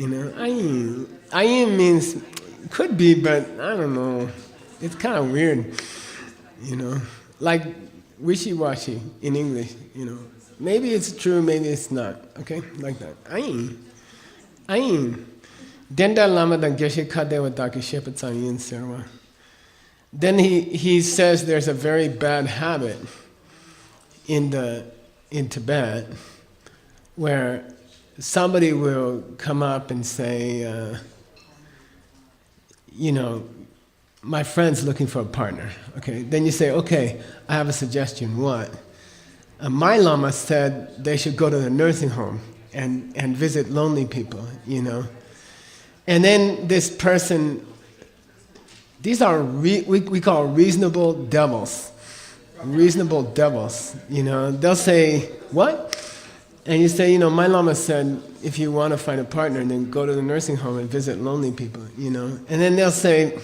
know, ayin means, could be, but I don't know. It's kind of weird, you know. Like wishy-washy in English, you know. Maybe it's true, maybe it's not, okay? Like that. Ayin. Denda lama dan geshe kadewa daki shepatsang yin serwa. Then he says there's a very bad habit in Tibet where somebody will come up and say, you know, my friend's looking for a partner. Okay, then you say, okay, I have a suggestion. What? My Lama said they should go to the nursing home and visit lonely people, you know. And then this person, these are we call reasonable devils. Reasonable devils, you know. They'll say, what? And you say, you know, my Lama said if you want to find a partner, then go to the nursing home and visit lonely people, you know. And then they'll say,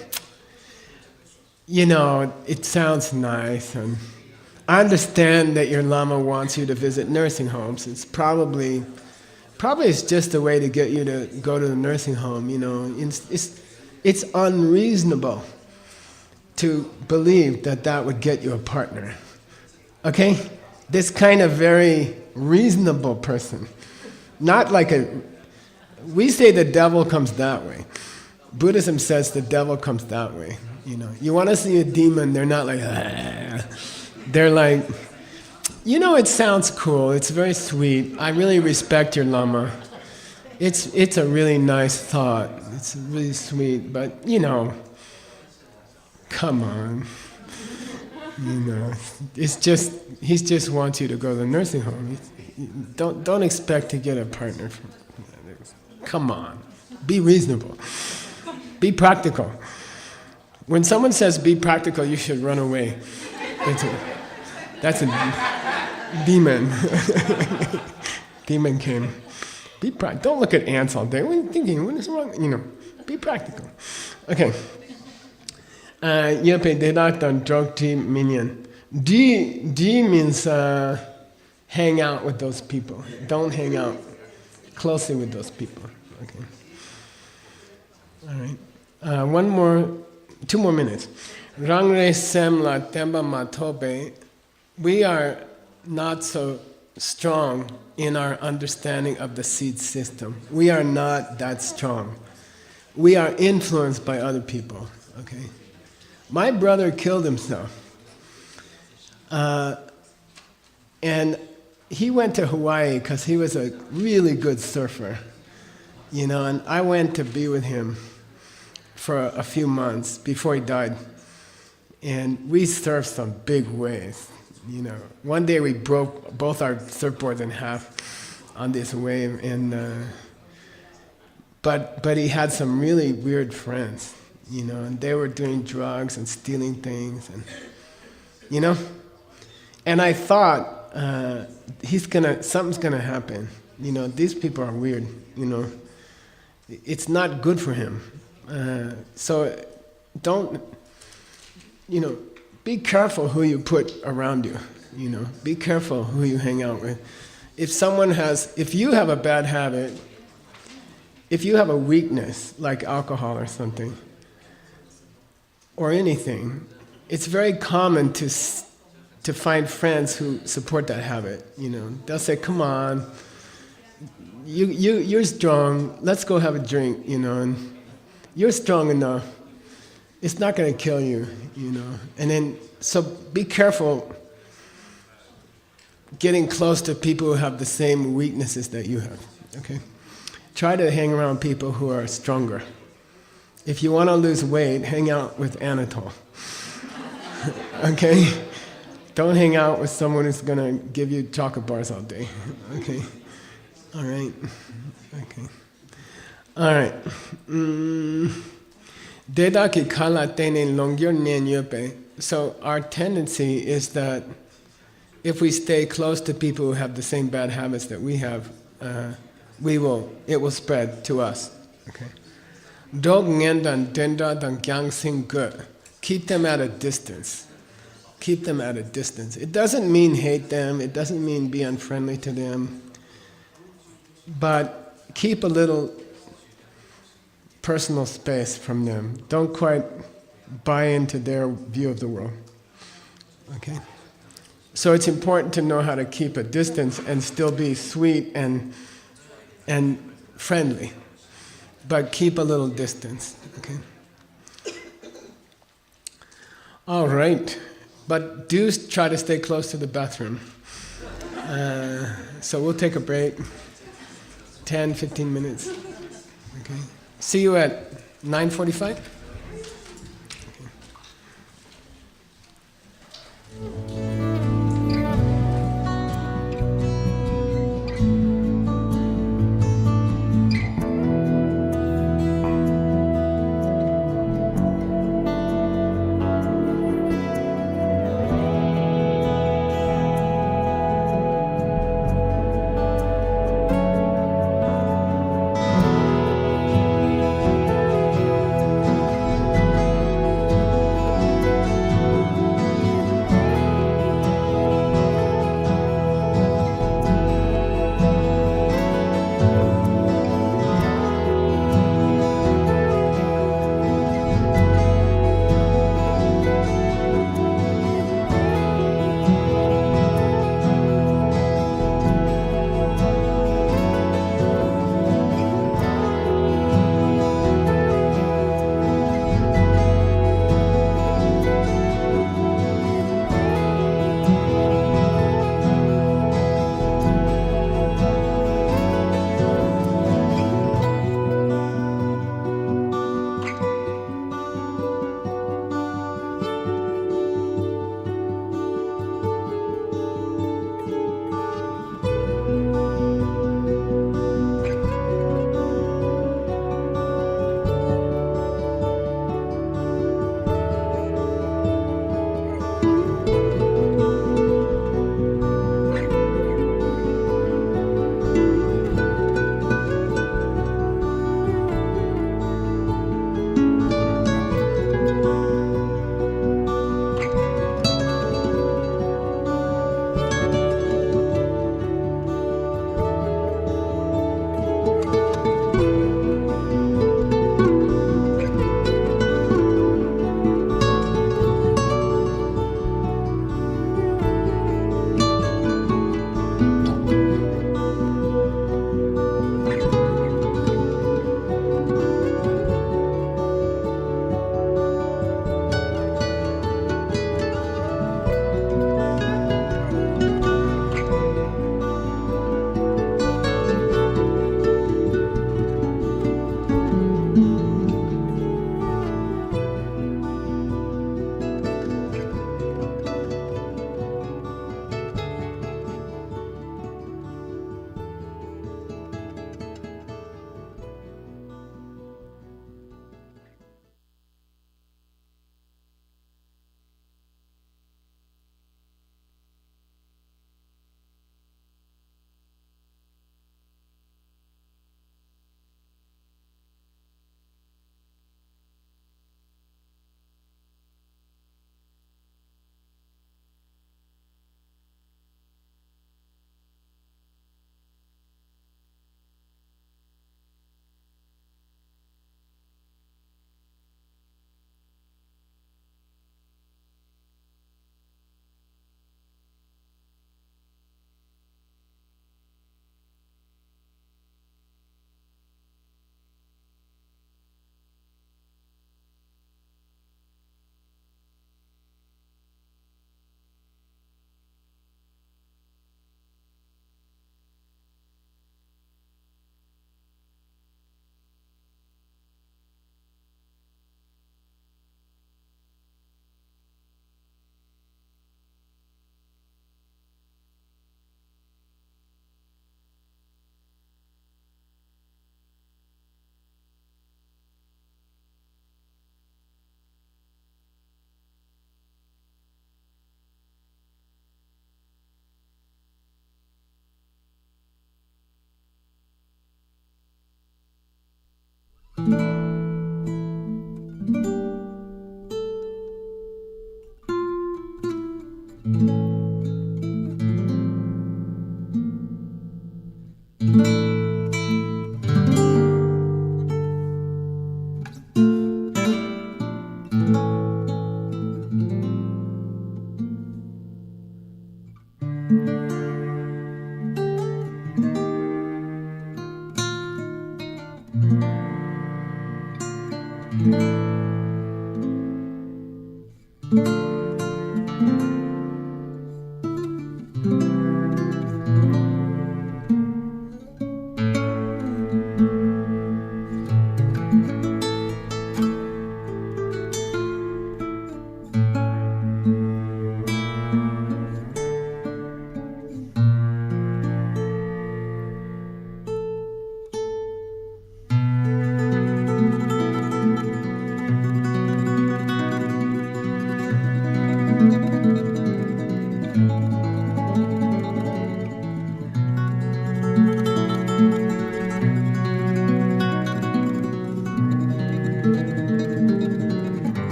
you know, it sounds nice, and I understand that your Lama wants you to visit nursing homes. It's probably it's just a way to get you to go to the nursing home, you know. It's unreasonable to believe that would get you a partner. Okay? This kind of very reasonable person. Not like we say the devil comes that way. Buddhism says the devil comes that way. You know, you want to see a demon, they're not like, ah. They're like, you know, it sounds cool, it's very sweet, I really respect your Lama. It's a really nice thought, it's really sweet, but you know, come on. You know, it's just, he just wants you to go to the nursing home. Don't expect to get a partner. Come on, be reasonable, be practical. When someone says be practical, you should run away. That's a demon. Demon came. Be practical. Don't look at ants all day. What are you thinking? What is wrong? You know, be practical. Okay. Yepe dedatan drogti minyan. D means hang out with those people. Don't hang out closely with those people. Okay. All right. 2 more minutes. Rangre semla temba matobe. We are not so strong in our understanding of the seed system. We are not that strong. We are influenced by other people. Okay. My brother killed himself. And he went to Hawaii because he was a really good surfer. You know, and I went to be with him for a few months before he died. And we surfed some big waves, You know, one day we broke both our surfboards in half on this wave, and but he had some really weird friends, you know, and they were doing drugs and stealing things, and you know, and I thought something's gonna happen. You know, these people are weird. You know, it's not good for him. So don't, you know, be careful who you put around you. You know, be careful who you hang out with. If you have a bad habit, if you have a weakness like alcohol or something, or anything, it's very common to find friends who support that habit. You know, they'll say, "Come on, you're strong. Let's go have a drink." You know, and you're strong enough. It's not going to kill you. You know, and then so be careful getting close to people who have the same weaknesses that you have. Okay, try to hang around people who are stronger. If you want to lose weight, hang out with Anatole. Okay? Don't hang out with someone who's going to give you chocolate bars all day. Okay? All right? Okay. All right. Dedaki kala tene longyur nenyepe. So our tendency is that if we stay close to people who have the same bad habits that we have, it will spread to us. Okay? Dog ngendan denda dan gyang sing good. Keep them at a distance. Keep them at a distance. It doesn't mean hate them, it doesn't mean be unfriendly to them, but keep a little personal space from them. Don't quite buy into their view of the world. Okay? So it's important to know how to keep a distance and still be sweet and friendly, but keep a little distance. Okay? All right, but do try to stay close to the bathroom. So we'll take a break, 10, 15 minutes. Okay. See you at 9:45.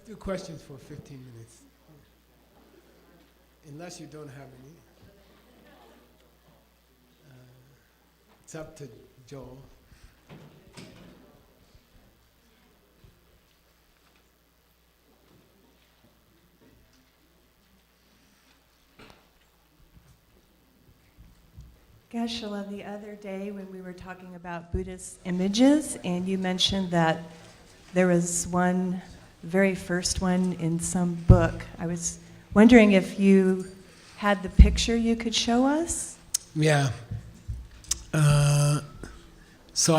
Let's do questions for 15 minutes. Unless you don't have any. It's up to Joel. Geshe, the other day when we were talking about Buddhist images, and you mentioned that there was one, very first one in some book. I was wondering if you had the picture you could show us? Yeah. So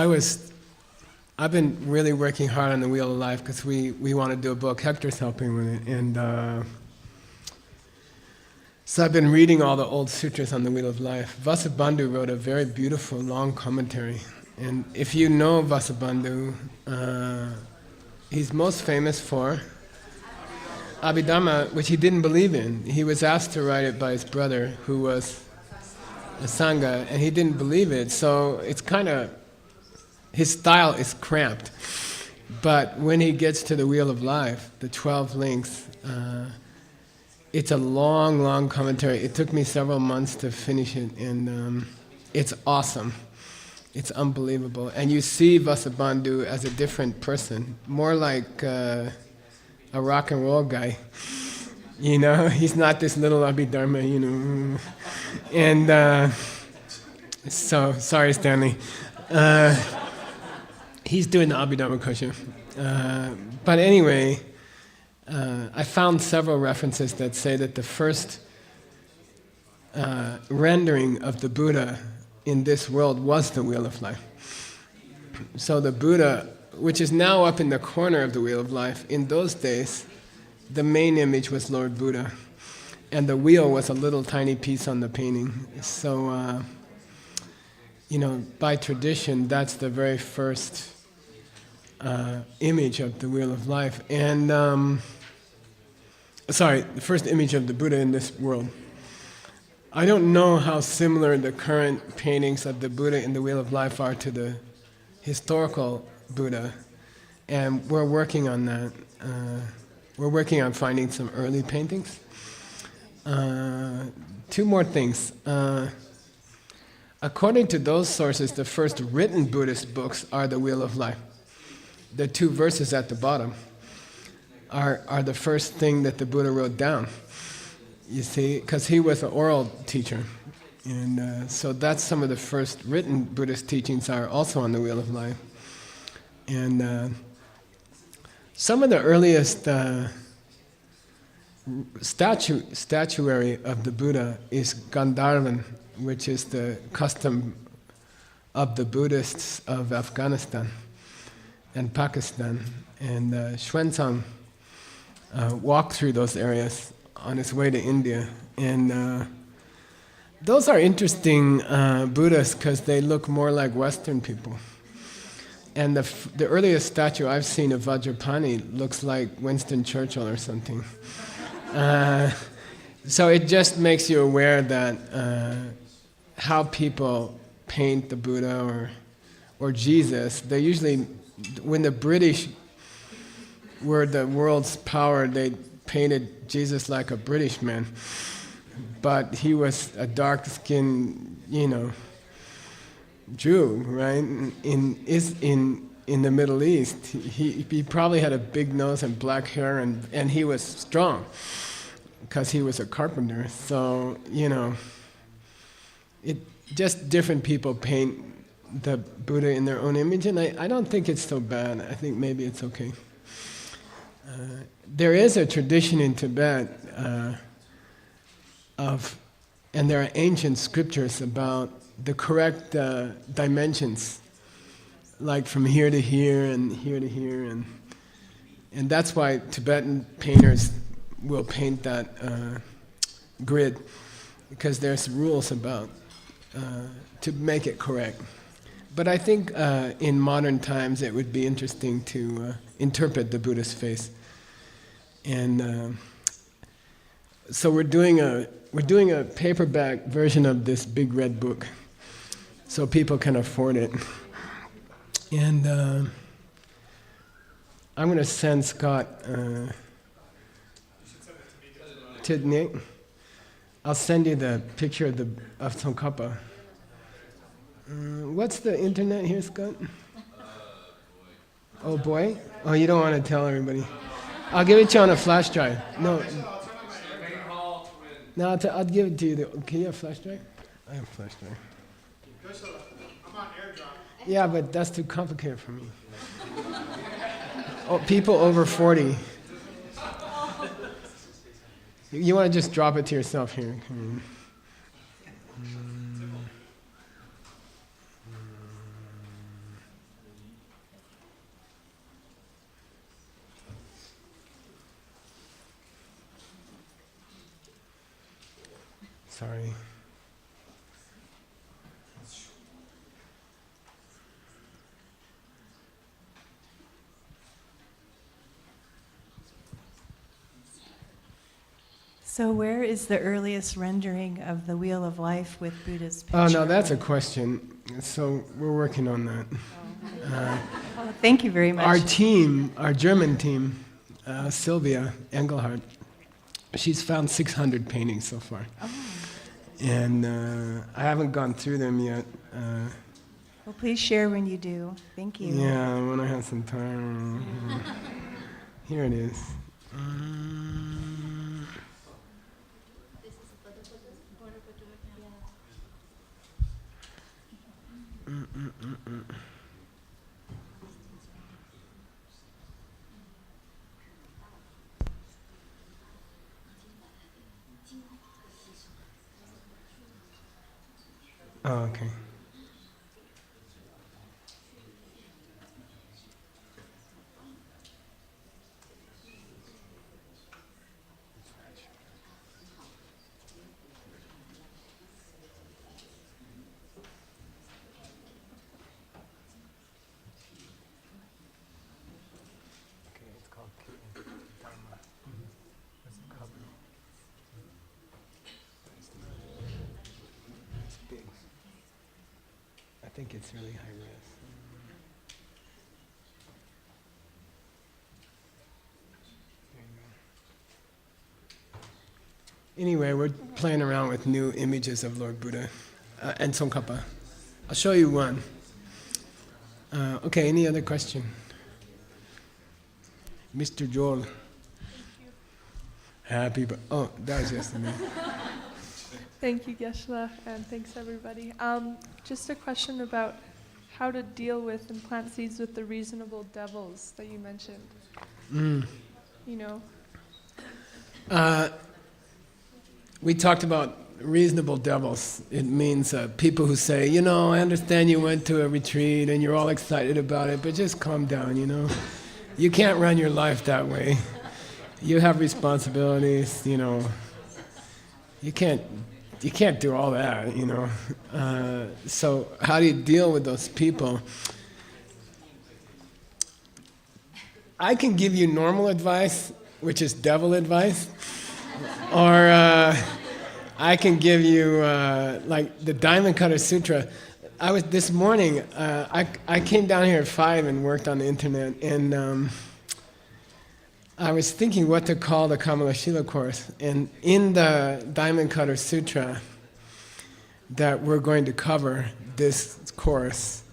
I've been really working hard on the Wheel of Life because we want to do a book. Hector's helping with it. And so I've been reading all the old sutras on the Wheel of Life. Vasubandhu wrote a very beautiful, long commentary. And if you know Vasubandhu, he's most famous for Abhidhamma, which he didn't believe in. He was asked to write it by his brother, who was a Sangha, and he didn't believe it. So it's kind of, his style is cramped. But when he gets to the Wheel of Life, the 12 links, it's a long, long commentary. It took me several months to finish it, and it's awesome. It's unbelievable. And you see Vasubandhu as a different person, more like a rock and roll guy. You know, he's not this little Abhidharma, you know. And so, sorry Stanley. He's doing the Abhidharma Kosha. But anyway, I found several references that say that the first rendering of the Buddha in this world was the Wheel of Life. So the Buddha, which is now up in the corner of the Wheel of Life, in those days, the main image was Lord Buddha, and the wheel was a little tiny piece on the painting. So, you know, by tradition, that's the very first image of the Wheel of Life. And, the first image of the Buddha in this world. I don't know how similar the current paintings of the Buddha in the Wheel of Life are to the historical Buddha, and we're working on that. We're working on finding some early paintings. Two more things. According to those sources, the first written Buddhist books are the Wheel of Life. The 2 verses at the bottom are the first thing that the Buddha wrote down. You see, because he was an oral teacher. And so that's some of the first written Buddhist teachings are also on the Wheel of Life. And some of the earliest statuary of the Buddha is Gandharvan, which is the custom of the Buddhists of Afghanistan and Pakistan. And Xuanzang walked through those areas on his way to India. And those are interesting Buddhas because they look more like Western people. And the earliest statue I've seen of Vajrapani looks like Winston Churchill or something. So it just makes you aware that how people paint the Buddha or Jesus, they usually, when the British were the world's power, they painted Jesus like a British man. But he was a dark-skinned, you know, Jew, right? In the Middle East, he probably had a big nose and black hair, and he was strong because he was a carpenter. So you know, it just different people paint the Buddha in their own image, and I don't think it's so bad. I think maybe it's okay. There is a tradition in Tibet and there are ancient scriptures about the correct dimensions, like from here to here and here to here, and that's why Tibetan painters will paint that grid, because there's rules about to make it correct. But I think in modern times it would be interesting to interpret the Buddha's face, and so we're doing a paperback version of this big red book, so people can afford it. And I'm going to send Scott to Nick. I'll send you the picture of Tsongkhapa. What's the internet here, Scott? Oh boy? Oh, you don't want to tell everybody. I'll give it to you on a flash drive. No, I'll give it to you. Can you have a flash drive? I have a flash drive. I'm on AirDrop. Yeah, but that's too complicated for me. Oh, people over 40. You want to just drop it to yourself here. Sorry. So where is the earliest rendering of the Wheel of Life with Buddha's picture? Oh, no, that's a question. So we're working on that. Oh, thank you very much. Our team, our German team, Sylvia Engelhardt, she's found 600 paintings so far. Oh. And I haven't gone through them yet. Well, please share when you do. Thank you. Yeah, when I have some time. Here it is. This is border Buddha, Oh, okay. I think it's really high res. There you go. Anyway, we're playing around with new images of Lord Buddha and Tsongkhapa. I'll show you one. Okay, any other question? Mr. Joel. Happy, oh, that was yesterday. Thank you, Geshe, and thanks everybody. Just a question about how to deal with and plant seeds with the reasonable devils that you mentioned. You know. We talked about reasonable devils. It means people who say, you know, I understand you went to a retreat and you're all excited about it, but just calm down, you know. You can't run your life that way. You have responsibilities, you know. You can't do all that, you know. So how do you deal with those people? I can give you normal advice, which is devil advice, or I can give you like the Diamond Cutter Sutra. This morning, I came down here at 5 and worked on the internet, and I was thinking what to call the Kamalashila course. And in the Diamond Cutter Sutra that we're going to cover this course,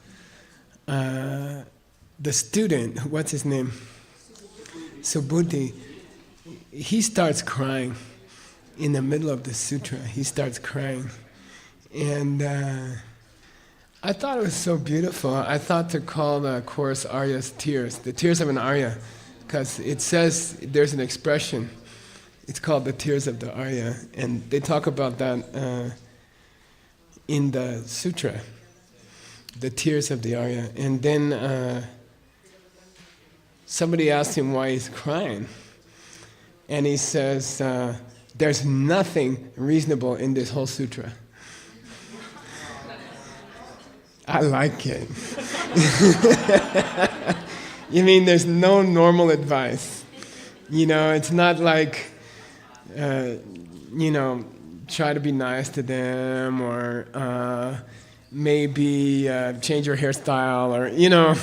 the student, what's his name? Subhuti, he starts crying in the middle of the sutra. He starts crying. And I thought it was so beautiful. I thought to call the course Arya's Tears, the tears of an Arya, because it says, there's an expression, it's called the tears of the Arya, and they talk about that in the sutra, the tears of the Arya. And then somebody asked him why he's crying, and he says, there's nothing reasonable in this whole sutra. I like it. You mean there's no normal advice? You know, it's not like, you know, try to be nice to them, or maybe change your hairstyle, or, you know,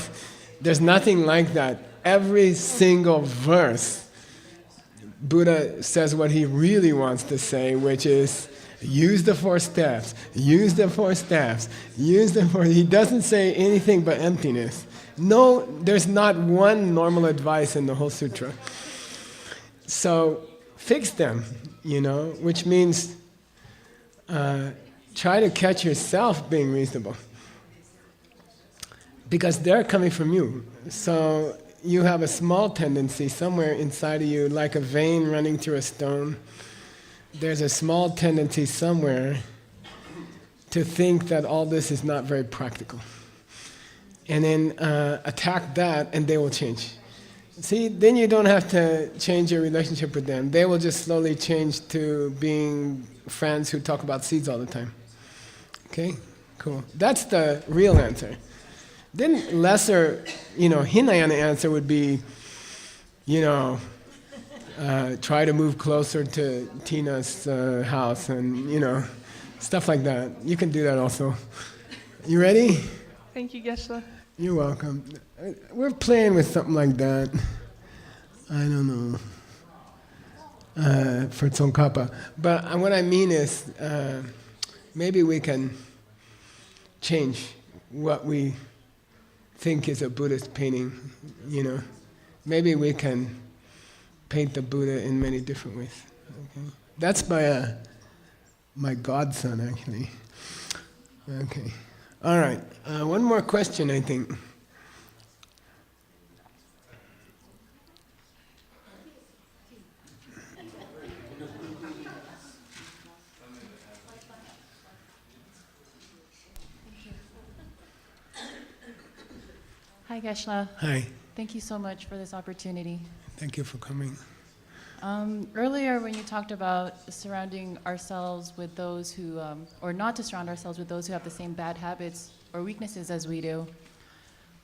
there's nothing like that. Every single verse Buddha says what he really wants to say, which is, use the 4 steps, use the 4 steps, use the 4... He doesn't say anything but emptiness. No, there's not one normal advice in the whole sutra. So, fix them, which means try to catch yourself being reasonable. Because they're coming from you. So, you have a small tendency somewhere inside of you, like a vein running through a stone. There's a small tendency somewhere to think that all this is not very practical. And then attack that and they will change. See, then you don't have to change your relationship with them. They will just slowly change to being friends who talk about seeds all the time. Okay? Cool. That's the real answer. Then lesser, Hinayana answer would be, try to move closer to Tina's house and, stuff like that. You can do that also. You ready? Thank you, Geshe. You're welcome. We're playing with something like that. I don't know. For Tsongkhapa. But what I mean is, maybe we can change what we think is a Buddhist painting, Maybe we can paint the Buddha in many different ways. Okay? That's my godson, actually. Okay. All right. One more question, I think. Hi, Geshe. Hi. Thank you so much for this opportunity. Thank you for coming. Earlier, when you talked about surrounding ourselves with those who, or not to surround ourselves with those who have the same bad habits or weaknesses as we do,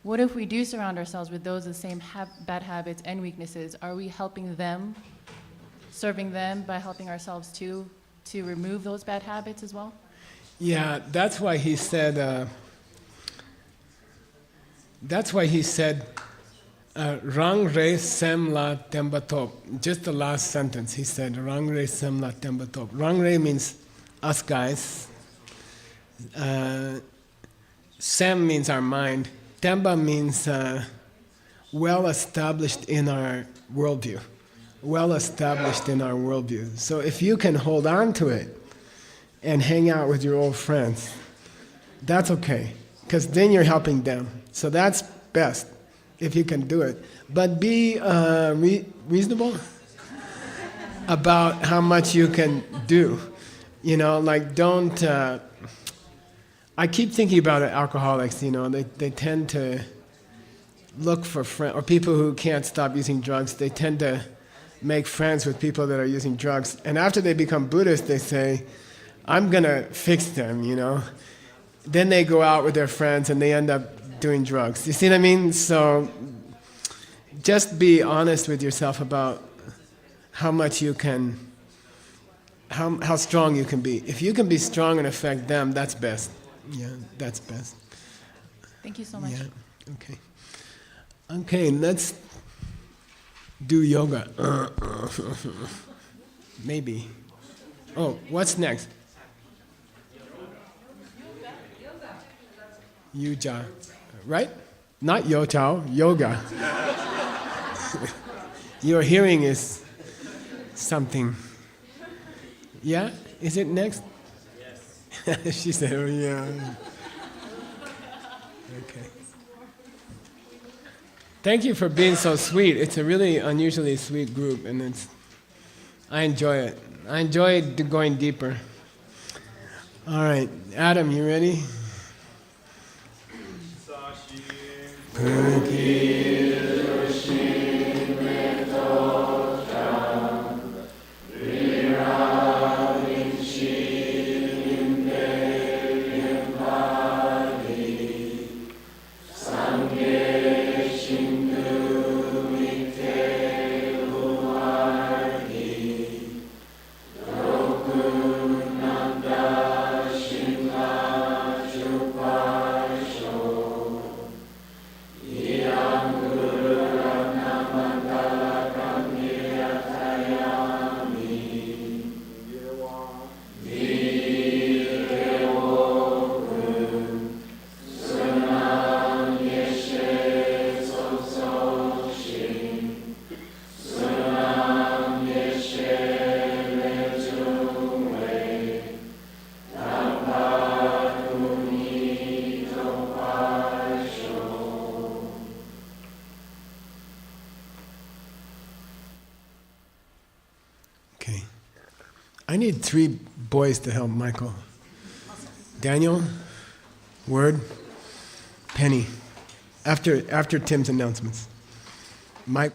what if we do surround ourselves with those with the same bad habits and weaknesses? Are we helping them, serving them by helping ourselves too, to remove those bad habits as well? Yeah, that's why he said, Rang re sem la temba top. Just the last sentence, he said, Rang re sem la temba top. Rang re means us guys. Sem means our mind. Temba means well established in our worldview. Well established in our worldview. So if you can hold on to it and hang out with your old friends, that's okay. Because then you're helping them. So that's best, if you can do it. But be reasonable about how much you can do. Don't... I keep thinking about it, alcoholics, they tend to look for friends, or people who can't stop using drugs, they tend to make friends with people that are using drugs. And after they become Buddhists, they say, I'm going to fix them, Then they go out with their friends and they end up doing drugs. You see what I mean? So just be honest with yourself about how much you can, how strong you can be. If you can be strong and affect them, that's best. Yeah, that's best. Thank you so much. Yeah, okay. Okay, let's do yoga. Maybe. Oh, what's next? Yuja. Right? Not yo-chow, yoga. Your hearing is something. Yeah? Is it next? Yes. She said, oh yeah. Okay. Thank you for being so sweet. It's a really unusually sweet group, and I enjoy it. I enjoy going deeper. All right, Adam, you ready? Yang I need 3 boys to help Michael. Daniel, Word, Penny. After Tim's announcements. Mike.